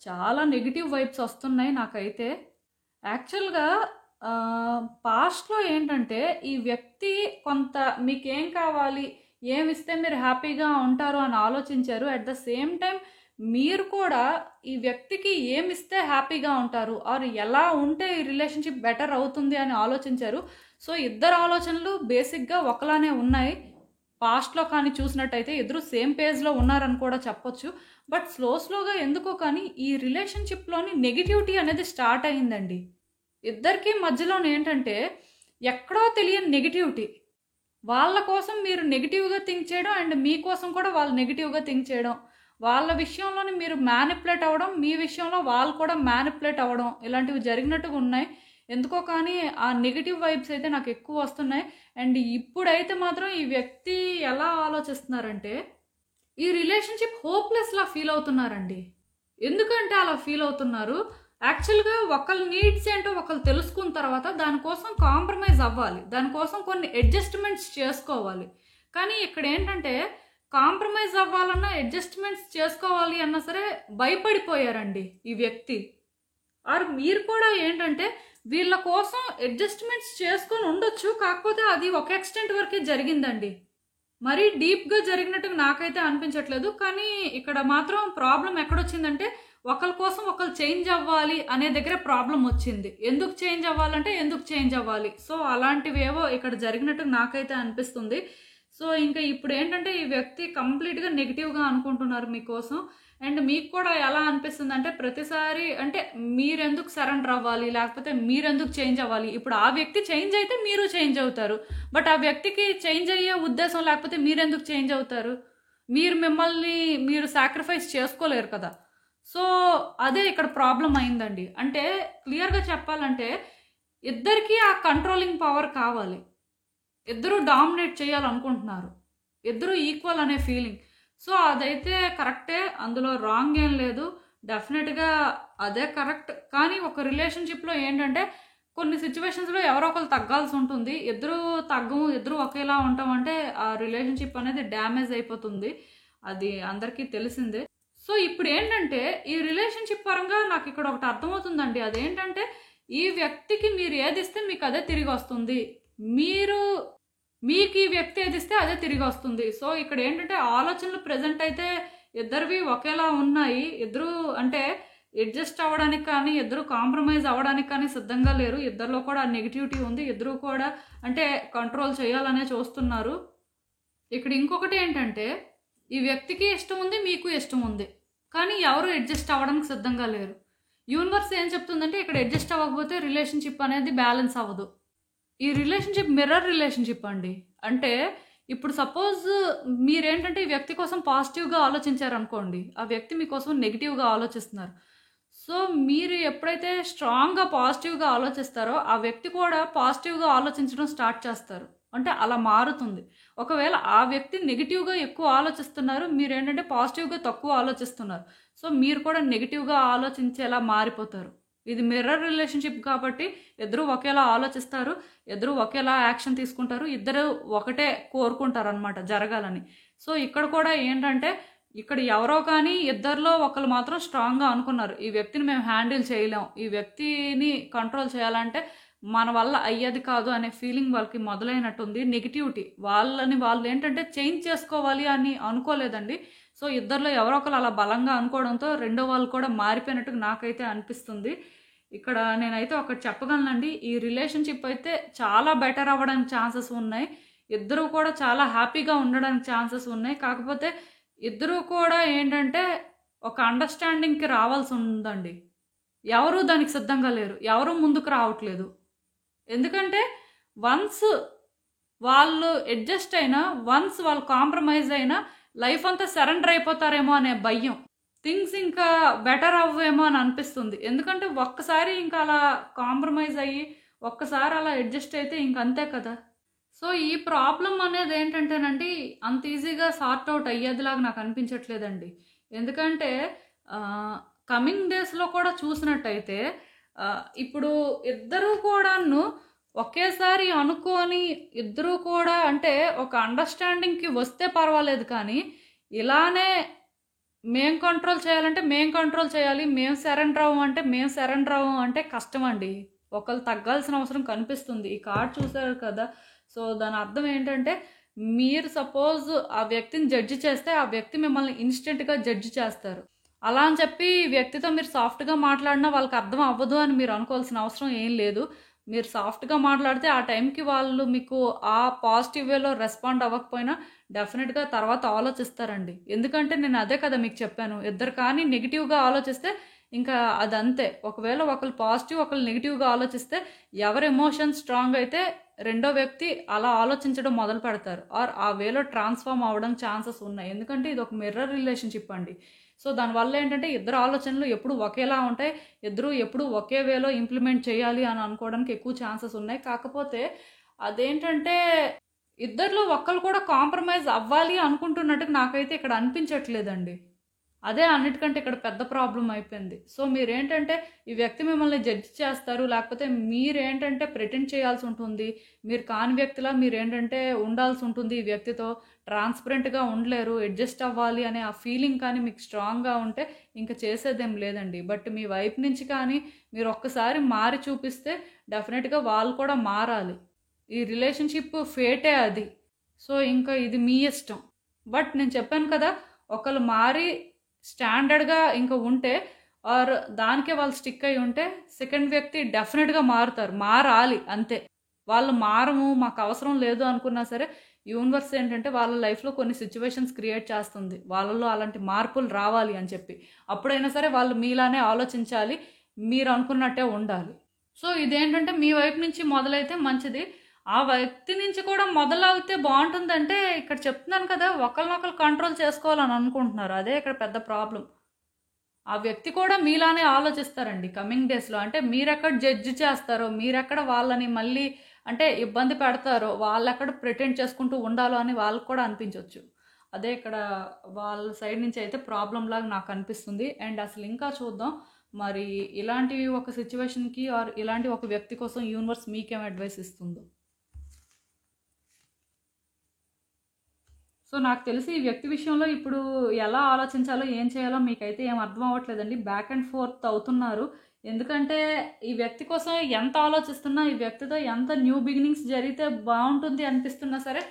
A: చాలా నెగిటివ్ వైబ్స్ వస్తున్నాయి నాకైతే. యాక్చువల్గా పాస్ట్లో ఏంటంటే ఈ వ్యక్తి కొంత మీకేం కావాలి, ఏమిస్తే మీరు హ్యాపీగా ఉంటారు అని ఆలోచించారు. అట్ ద సేమ్ టైం మీరు కూడా ఈ వ్యక్తికి ఏమిస్తే హ్యాపీగా ఉంటారు ఆర్ ఎలా ఉంటే ఈ రిలేషన్షిప్ బెటర్ అవుతుంది అని ఆలోచించారు. సో ఇద్దరు ఆలోచనలు బేసిక్గా ఒకలానే ఉన్నాయి. పాస్ట్లో కానీ చూసినట్టయితే ఇద్దరు సేమ్ పేజ్లో ఉన్నారని కూడా చెప్పొచ్చు. బట్ స్లోగా ఎందుకో కానీ ఈ రిలేషన్షిప్లోని నెగిటివిటీ అనేది స్టార్ట్ అయిందండి. ఇద్దరికి మధ్యలోనే ఏంటంటే ఎక్కడో తెలియని నెగిటివిటీ. వాళ్ళ కోసం మీరు నెగిటివ్గా థింక్ చేయడం అండ్ మీకోసం కూడా వాళ్ళు నెగిటివ్గా థింక్ చేయడం, వాళ్ళ విషయంలోనే మీరు మ్యానిపులేట్ అవ్వడం, మీ విషయంలో వాళ్ళు కూడా మ్యానిపులేట్ అవ్వడం, ఇలాంటివి జరిగినట్టుగా ఉన్నాయి. ఎందుకో కానీ ఆ నెగిటివ్ వైబ్స్ అయితే నాకు ఎక్కువ వస్తున్నాయి. అండ్ ఇప్పుడైతే మాత్రం ఈ వ్యక్తి ఎలా ఆలోచిస్తున్నారంటే ఈ రిలేషన్షిప్ హోప్లెస్లా ఫీల్ అవుతున్నారండి. ఎందుకంటే అలా ఫీల్ అవుతున్నారు, యాక్చువల్గా ఒకళ్ళ నీడ్స్ ఏంటో ఒకళ్ళు తెలుసుకున్న తర్వాత దానికోసం కాంప్రమైజ్ అవ్వాలి, దానికోసం కొన్ని అడ్జస్ట్మెంట్స్ చేసుకోవాలి. కానీ ఇక్కడ ఏంటంటే కాంప్రమైజ్ అవ్వాలన్నా అడ్జస్ట్మెంట్స్ చేసుకోవాలి అన్నా సరే భయపడిపోయారండి ఈ వ్యక్తి. ఆర్ మీరు కూడా ఏంటంటే వీళ్ళ కోసం అడ్జస్ట్మెంట్స్ చేసుకొని ఉండొచ్చు, కాకపోతే అది ఒక ఎక్స్టెంట్ వరకే జరిగిందండి. మరీ డీప్గా జరిగినట్టుగా నాకైతే అనిపించట్లేదు. కానీ ఇక్కడ మాత్రం ప్రాబ్లం ఎక్కడొచ్చిందంటే ఒకరి కోసం ఒకరు చేంజ్ అవ్వాలి అనే దగ్గర ప్రాబ్లం వచ్చింది. ఎందుకు చేంజ్ అవ్వాలంటే ఎందుకు చేంజ్ అవ్వాలి, సో అలాంటివి ఏవో ఇక్కడ జరిగినట్టు నాకైతే అనిపిస్తుంది. సో ఇంకా ఇప్పుడు ఏంటంటే ఈ వ్యక్తి కంప్లీట్గా నెగిటివ్గా అనుకుంటున్నారు మీకోసం. అండ్ మీకు కూడా ఎలా అనిపిస్తుంది అంటే ప్రతిసారి అంటే మీరెందుకు సరెండర్ అవ్వాలి, లేకపోతే మీరెందుకు చేంజ్ అవ్వాలి. ఇప్పుడు ఆ వ్యక్తి చేంజ్ అయితే మీరు చేంజ్ అవుతారు, బట్ ఆ వ్యక్తికి చేంజ్ అయ్యే ఉద్దేశం లేకపోతే మీరెందుకు చేంజ్ అవుతారు. మిమ్మల్ని మీరు సాక్రిఫైస్ చేసుకోలేరు కదా. సో అదే ఇక్కడ ప్రాబ్లం అయిందండి. అంటే క్లియర్గా చెప్పాలంటే ఇద్దరికీ ఆ కంట్రోలింగ్ పవర్ కావాలి, ఇద్దరు డామినేట్ చేయాలనుకుంటున్నారు, ఇద్దరు ఈక్వల్ అనే ఫీలింగ్. సో అదైతే కరెక్టే, అందులో రాంగ్ ఏం లేదు, డెఫినెట్గా అదే కరెక్ట్. కానీ ఒక రిలేషన్షిప్లో ఏంటంటే కొన్ని సిచ్యువేషన్స్లో ఎవరో ఒకరు తగ్గాల్సి ఉంటుంది. ఇద్దరు తగ్గము, ఇద్దరు ఒకేలా ఉంటామంటే ఆ రిలేషన్షిప్ అనేది డ్యామేజ్ అయిపోతుంది, అది అందరికీ తెలిసిందే. సో ఇప్పుడు ఏంటంటే ఈ రిలేషన్షిప్ పరంగా నాకు ఇక్కడ ఒకటి అర్థమవుతుందండి. అదేంటంటే ఈ వ్యక్తికి మీరు ఏది ఇస్తే మీకు అదే తిరిగి వస్తుంది, మీకు ఈ వ్యక్తి ఏది ఇస్తే అదే తిరిగి వస్తుంది. సో ఇక్కడ ఏంటంటే ఆలోచనలు ప్రజెంట్ అయితే ఇద్దరివి ఒకేలా ఉన్నాయి. ఇద్దరు అంటే అడ్జస్ట్ అవ్వడానికి కానీ ఇద్దరు కాంప్రమైజ్ అవ్వడానికి కానీ సిద్ధంగా లేరు. ఇద్దరిలో కూడా నెగిటివిటీ ఉంది, ఇద్దరు కూడా అంటే కంట్రోల్ చేయాలనే చూస్తున్నారు. ఇక్కడ ఇంకొకటి ఏంటంటే ఈ వ్యక్తికి ఇష్టం ఉంది, మీకు ఇష్టం ఉంది, కానీ ఎవరు అడ్జస్ట్ అవ్వడానికి సిద్ధంగా లేరు. యూనివర్స్ ఏం చెప్తుందంటే ఇక్కడ అడ్జస్ట్ అవ్వకపోతే రిలేషన్షిప్ అనేది బ్యాలెన్స్ అవ్వదు. ఈ రిలేషన్షిప్ మిర్రర్ రిలేషన్షిప్ అండి. అంటే ఇప్పుడు సపోజ్ మీరేంటంటే ఈ వ్యక్తి కోసం పాజిటివ్గా ఆలోచించారనుకోండి, ఆ వ్యక్తి మీకోసం నెగిటివ్గా ఆలోచిస్తున్నారు. సో మీరు ఎప్పుడైతే స్ట్రాంగ్గా పాజిటివ్గా ఆలోచిస్తారో ఆ వ్యక్తి కూడా పాజిటివ్గా ఆలోచించడం స్టార్ట్ చేస్తారు. అంటే అలా మారుతుంది. ఒకవేళ ఆ వ్యక్తి నెగిటివ్గా ఎక్కువ ఆలోచిస్తున్నారు, మీరేంటంటే పాజిటివ్గా తక్కువ ఆలోచిస్తున్నారు, సో మీరు కూడా నెగిటివ్గా ఆలోచించేలా మారిపోతారు. ఇది మిర్రర్ రిలేషన్షిప్ కాబట్టి ఇద్దరు ఒకేలా ఆలోచిస్తారు, ఇద్దరు ఒకేలా యాక్షన్ తీసుకుంటారు, ఇద్దరు ఒకటే కోరుకుంటారు అనమాట జరగాలని. సో ఇక్కడ కూడా ఏంటంటే ఇక్కడ ఎవరో కానీ ఇద్దరిలో ఒకరు మాత్రం స్ట్రాంగ్గా అనుకున్నారు, ఈ వ్యక్తిని మేము హ్యాండిల్ చేయలేం, ఈ వ్యక్తిని కంట్రోల్ చేయాలంటే మన వల్ల అయ్యేది కాదు అనే ఫీలింగ్ వాళ్ళకి మొదలైనట్టుంది. నెగిటివిటీ వాళ్ళు ఏంటంటే చేంజ్ చేసుకోవాలి అని అనుకోలేదండి. సో ఇద్దరిలో ఎవరో ఒకరు అలా బలంగా అనుకోవడంతో రెండో వాళ్ళు కూడా మారిపోయినట్టుగా నాకైతే అనిపిస్తుంది. ఇక్కడ నేనైతే ఒకటి చెప్పగలనండి, ఈ రిలేషన్షిప్ అయితే చాలా బెటర్ అవ్వడానికి ఛాన్సెస్ ఉన్నాయి, ఇద్దరు కూడా చాలా హ్యాపీగా ఉండడానికి ఛాన్సెస్ ఉన్నాయి. కాకపోతే ఇద్దరు కూడా ఏంటంటే ఒక అండర్స్టాండింగ్కి రావాల్సి ఉందండి. ఎవరు దానికి సిద్ధంగా లేరు, ఎవరు ముందుకు రావట్లేదు. ఎందుకంటే వన్స్ వాళ్ళు అడ్జస్ట్ అయినా, వన్స్ వాళ్ళు కాంప్రమైజ్ అయినా లైఫ్ అంతా సరెండర్ అయిపోతారేమో అనే భయం, థింగ్స్ ఇంకా బెటర్ అవ్వేమో అని అనిపిస్తుంది. ఎందుకంటే ఒక్కసారి ఇంకా అలా కాంప్రమైజ్ అయ్యి ఒక్కసారి అలా అడ్జస్ట్ అయితే ఇంక అంతే కదా. సో ఈ ప్రాబ్లం అనేది ఏంటంటేనండి అంత ఈజీగా సార్ట్ అవుట్ అయ్యేదిలాగా నాకు అనిపించట్లేదండి. ఎందుకంటే కమింగ్ డేస్లో కూడా చూసినట్టయితే ఇప్పుడు ఇద్దరు కూడాను ఒకేసారి అనుకొని ఇద్దరు కూడా అంటే ఒక అండర్స్టాండింగ్కి వస్తే పర్వాలేదు, కానీ ఇలానే మేం కంట్రోల్ చేయాలంటే మేం కంట్రోల్ చేయాలి, మేము సరెండర్ అవ్వమంటే మేము సరెండర్ అవ్వమంటే కష్టం అండి. ఒకళ్ళు తగ్గాల్సిన అవసరం కనిపిస్తుంది. ఈ కార్డ్ చూసారు కదా, సో దాని అర్థం ఏంటంటే మీరు సపోజ్ ఆ వ్యక్తిని జడ్జి చేస్తే ఆ వ్యక్తి మిమ్మల్ని ఇన్స్టెంట్గా జడ్జి చేస్తారు. అలా అని చెప్పి ఈ వ్యక్తితో మీరు సాఫ్ట్గా మాట్లాడినా వాళ్ళకి అర్థం అవ్వదు అని మీరు అనుకోవాల్సిన అవసరం ఏం లేదు. మీరు సాఫ్ట్గా మాట్లాడితే ఆ టైంకి వాళ్ళు మీకు ఆ పాజిటివ్ వేలో రెస్పాండ్ అవ్వకపోయినా డెఫినెట్గా తర్వాత ఆలోచిస్తారండి. ఎందుకంటే నేను అదే కదా మీకు చెప్పాను, ఇద్దరు కానీ నెగిటివ్గా ఆలోచిస్తే ఇంకా అదంతే. ఒకవేళ ఒకళ్ళు పాజిటివ్ ఒకళ్ళు నెగిటివ్గా ఆలోచిస్తే ఎవరి ఎమోషన్ స్ట్రాంగ్ అయితే రెండో వ్యక్తి అలా ఆలోచించడం మొదలు పెడతారు, ఆర్ ఆ వేలో ట్రాన్స్ఫార్మ్ అవ్వడం ఛాన్సెస్ ఉన్నాయి. ఎందుకంటే ఇది ఒక మిర్రర్ రిలేషన్షిప్ అండి. సో దానివల్ల ఏంటంటే ఇద్దరు ఆలోచనలు ఎప్పుడు ఒకేలా ఉంటాయి, ఇద్దరు ఎప్పుడు ఒకే వేలో ఇంప్లిమెంట్ చేయాలి అని అనుకోవడానికి ఎక్కువ ఛాన్సెస్ ఉన్నాయి. కాకపోతే అదేంటంటే ఇద్దరిలో ఒక్కరు కూడా కాంప్రమైజ్ అవ్వాలి అనుకుంటున్నట్టు నాకైతే ఇక్కడ అనిపించట్లేదండి. అదే అన్నిటికంటే ఇక్కడ పెద్ద ప్రాబ్లం అయిపోయింది. సో మీరేంటంటే ఈ వ్యక్తి మిమ్మల్ని జడ్జి చేస్తారు, లేకపోతే మీరేంటంటే ప్రిటెండ్ చేయాల్సి ఉంటుంది. మీరు కాని వ్యక్తిలా మీరేంటంటే ఉండాల్సి ఉంటుంది. ఈ వ్యక్తితో ట్రాన్స్పరెంట్గా ఉండలేరు, అడ్జస్ట్ అవ్వాలి అనే ఆ ఫీలింగ్ కానీ మీకు స్ట్రాంగ్గా ఉంటే ఇంకా చేసేదేం లేదండి. బట్ మీ వైపు నుంచి కానీ మీరు ఒక్కసారి మారి చూపిస్తే డెఫినెట్గా వాళ్ళు కూడా మారాలి. ఈ రిలేషన్షిప్ ఫేటే అది. సో ఇంకా ఇది మీ ఇష్టం. బట్ నేను చెప్పాను కదా, ఒకళ్ళు మారి స్టాండర్డ్గా ఇంకా ఉంటే ఆర్ దానికే వాళ్ళు స్టిక్ అయి ఉంటే సెకండ్ వ్యక్తి డెఫినెట్గా మారుతారు, మారాలి అంతే. వాళ్ళు మారము మాకు అవసరం లేదు అనుకున్నా సరే యూనివర్స్ ఏంటంటే వాళ్ళ లైఫ్లో కొన్ని సిచ్యువేషన్స్ క్రియేట్ చేస్తుంది, వాళ్ళలో అలాంటి మార్పులు రావాలి అని చెప్పి. అప్పుడైనా సరే వాళ్ళు మీలానే ఆలోచించాలి, మీరు అనుకున్నట్టే ఉండాలి. సో ఇదేంటంటే మీ వైపు నుంచి మొదలైతే మంచిది, ఆ వ్యక్తి నుంచి కూడా మొదలవుతే బాగుంటుందంటే ఇక్కడ చెప్తున్నాను కదా, ఒకరినొకరు కంట్రోల్ చేసుకోవాలని అనుకుంటున్నారు. అదే ఇక్కడ పెద్ద ప్రాబ్లం. ఆ వ్యక్తి కూడా మీలానే ఆలోచిస్తారండి కమింగ్ డేస్లో. అంటే మీరెక్కడ జడ్జి చేస్తారో, మీరెక్కడ వాళ్ళని మళ్ళీ అంటే ఇబ్బంది పెడతారో, వాళ్ళెక్కడ ప్రిటెండ్ చేసుకుంటూ ఉండాలో అని వాళ్ళకు కూడా అనిపించవచ్చు. అదే ఇక్కడ వాళ్ళ సైడ్ నుంచి అయితే ప్రాబ్లం లాగా నాకు అనిపిస్తుంది. అండ్ అసలు ఇంకా చూద్దాం మరి ఇలాంటి ఒక సిచ్యువేషన్కి ఆర్ ఇలాంటి ఒక వ్యక్తి కోసం యూనివర్స్ మీకేం అడ్వైస్ ఇస్తుందో. సో నాకు తెలిసి ఈ వ్యక్తి విషయంలో ఇప్పుడు ఎలా ఆలోచించాలో ఏం చేయాలో మీకైతే ఏం అర్థం అవ్వట్లేదండి. బ్యాక్ అండ్ ఫోర్త్ అవుతున్నారు. ఎందుకంటే ఈ వ్యక్తి కోసం ఎంత ఆలోచిస్తున్నా, ఈ వ్యక్తితో ఎంత న్యూ బిగినింగ్స్ జరిగితే బాగుంటుంది అనిపిస్తున్నా సరే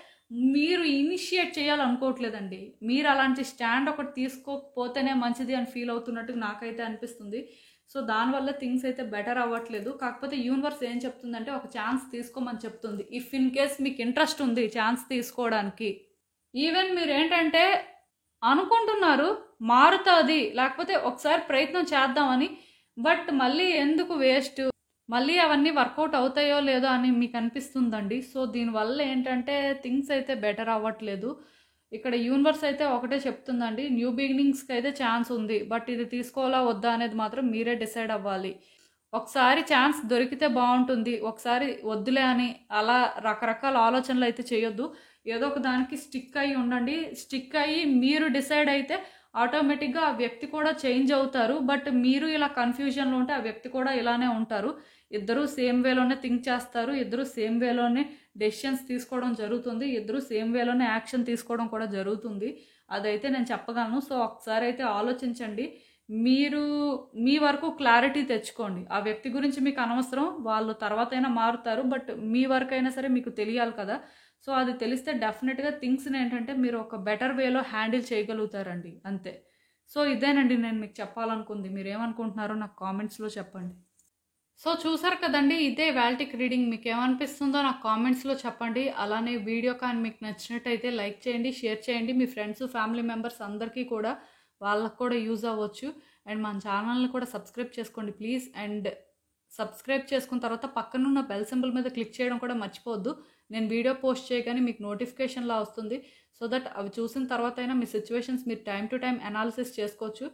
A: మీరు ఇనిషియేట్ చేయాలనుకోవట్లేదండి. మీరు అలాంటి స్టాండ్ ఒకటి తీసుకోకపోతేనే మంచిది అని ఫీల్ అవుతున్నట్టు నాకైతే అనిపిస్తుంది. సో దానివల్ల థింగ్స్ అయితే బెటర్ అవ్వట్లేదు. కాకపోతే యూనివర్స్ ఏం చెప్తుందంటే ఒక ఛాన్స్ తీసుకోమని చెప్తుంది. ఇఫ్ ఇన్ కేస్ మీకు ఇంట్రెస్ట్ ఉంది ఛాన్స్ తీసుకోవడానికి, ఈవెన్ మీరేంటంటే అనుకుంటున్నారు మారుతుంది, లేకపోతే ఒకసారి ప్రయత్నం చేద్దామని, బట్ మళ్ళీ ఎందుకు వేస్ట్, మళ్ళీ అవన్నీ వర్కౌట్ అవుతాయో లేదో అని మీకు అనిపిస్తుందండి. సో దీనివల్ల ఏంటంటే థింగ్స్ అయితే బెటర్ అవ్వట్లేదు. ఇక్కడ యూనివర్స్ అయితే ఒకటే చెప్తుందండి, న్యూ బిగినింగ్స్కి అయితే ఛాన్స్ ఉంది, బట్ ఇది తీసుకోవాలా వద్దా అనేది మాత్రం మీరే డిసైడ్ అవ్వాలి. ఒకసారి ఛాన్స్ దొరికితే బాగుంటుంది, ఒకసారి వద్దులే అని అలా రకరకాల ఆలోచనలు అయితే చేయొద్దు. ఏదో ఒక దానికి స్టిక్ అయ్యి ఉండండి. స్టిక్ అయ్యి మీరు డిసైడ్ అయితే ఆటోమేటిక్గా ఆ వ్యక్తి కూడా చేంజ్ అవుతారు. బట్ మీరు ఇలా కన్ఫ్యూజన్లో ఉంటే ఆ వ్యక్తి కూడా ఇలానే ఉంటారు. ఇద్దరూ సేమ్ వేలోనే థింక్ చేస్తారు, ఇద్దరు సేమ్ వేలోనే డెసిషన్స్ తీసుకోవడం జరుగుతుంది, ఇద్దరు సేమ్ వేలోనే యాక్షన్ తీసుకోవడం కూడా జరుగుతుంది. అదైతే నేను చెప్పగలను. సో ఒకసారి అయితే ఆలోచించండి, మీరు మీ వరకు క్లారిటీ తెచ్చుకోండి. ఆ వ్యక్తి గురించి మీకు అనవసరం, వాళ్ళు తర్వాత అయినా మారుతారు, బట్ మీ వరకు అయినా సరే మీకు తెలియాలి కదా. సో అది తెలిస్తే డెఫినెట్గా థింగ్స్ని ఏంటంటే మీరు ఒక బెటర్ వేలో హ్యాండిల్ చేయగలుగుతారండి, అంతే. సో ఇదేనండి నేను మీకు చెప్పాలనుకుంది. మీరు ఏమనుకుంటున్నారో నాకు కామెంట్స్లో చెప్పండి. సో చూసారు కదండి, ఇదే వాల్టిక్ రీడింగ్. మీకు ఏమనిపిస్తుందో నాకు కామెంట్స్లో చెప్పండి. అలానే వీడియో కానీ మీకు నచ్చినట్టయితే లైక్ చేయండి, షేర్ చేయండి. మీ ఫ్రెండ్స్ ఫ్యామిలీ మెంబర్స్ అందరికీ కూడా, వాళ్ళకు కూడా యూజ్ అవ్వచ్చు. అండ్ మన ఛానల్ని కూడా సబ్స్క్రైబ్ చేసుకోండి ప్లీజ్. అండ్ సబ్స్క్రైబ్ చేసుకున్న తర్వాత పక్కనున్న బెల్ సింబల్ మీద క్లిక్ చేయడం కూడా మర్చిపోవద్దు. నేను వీడియో పోస్ట్ చేయగానే మీకు నోటిఫికేషన్లా వస్తుంది. సో దట్ అవి చూసిన తర్వాత అయినా మీ సిచ్యువేషన్స్ మీరు టైం టు టైం అనాలిసిస్ చేసుకోవచ్చు.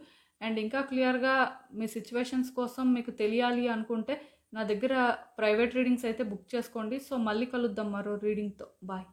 A: అండ్ ఇంకా క్లియర్గా మీ సిచ్యువేషన్స్ కోసం మీకు తెలియాలి అనుకుంటే నా దగ్గర ప్రైవేట్ రీడింగ్స్ అయితే బుక్ చేసుకోండి. సో మళ్ళీ కలుద్దాం మరో రీడింగ్తో. బాయ్.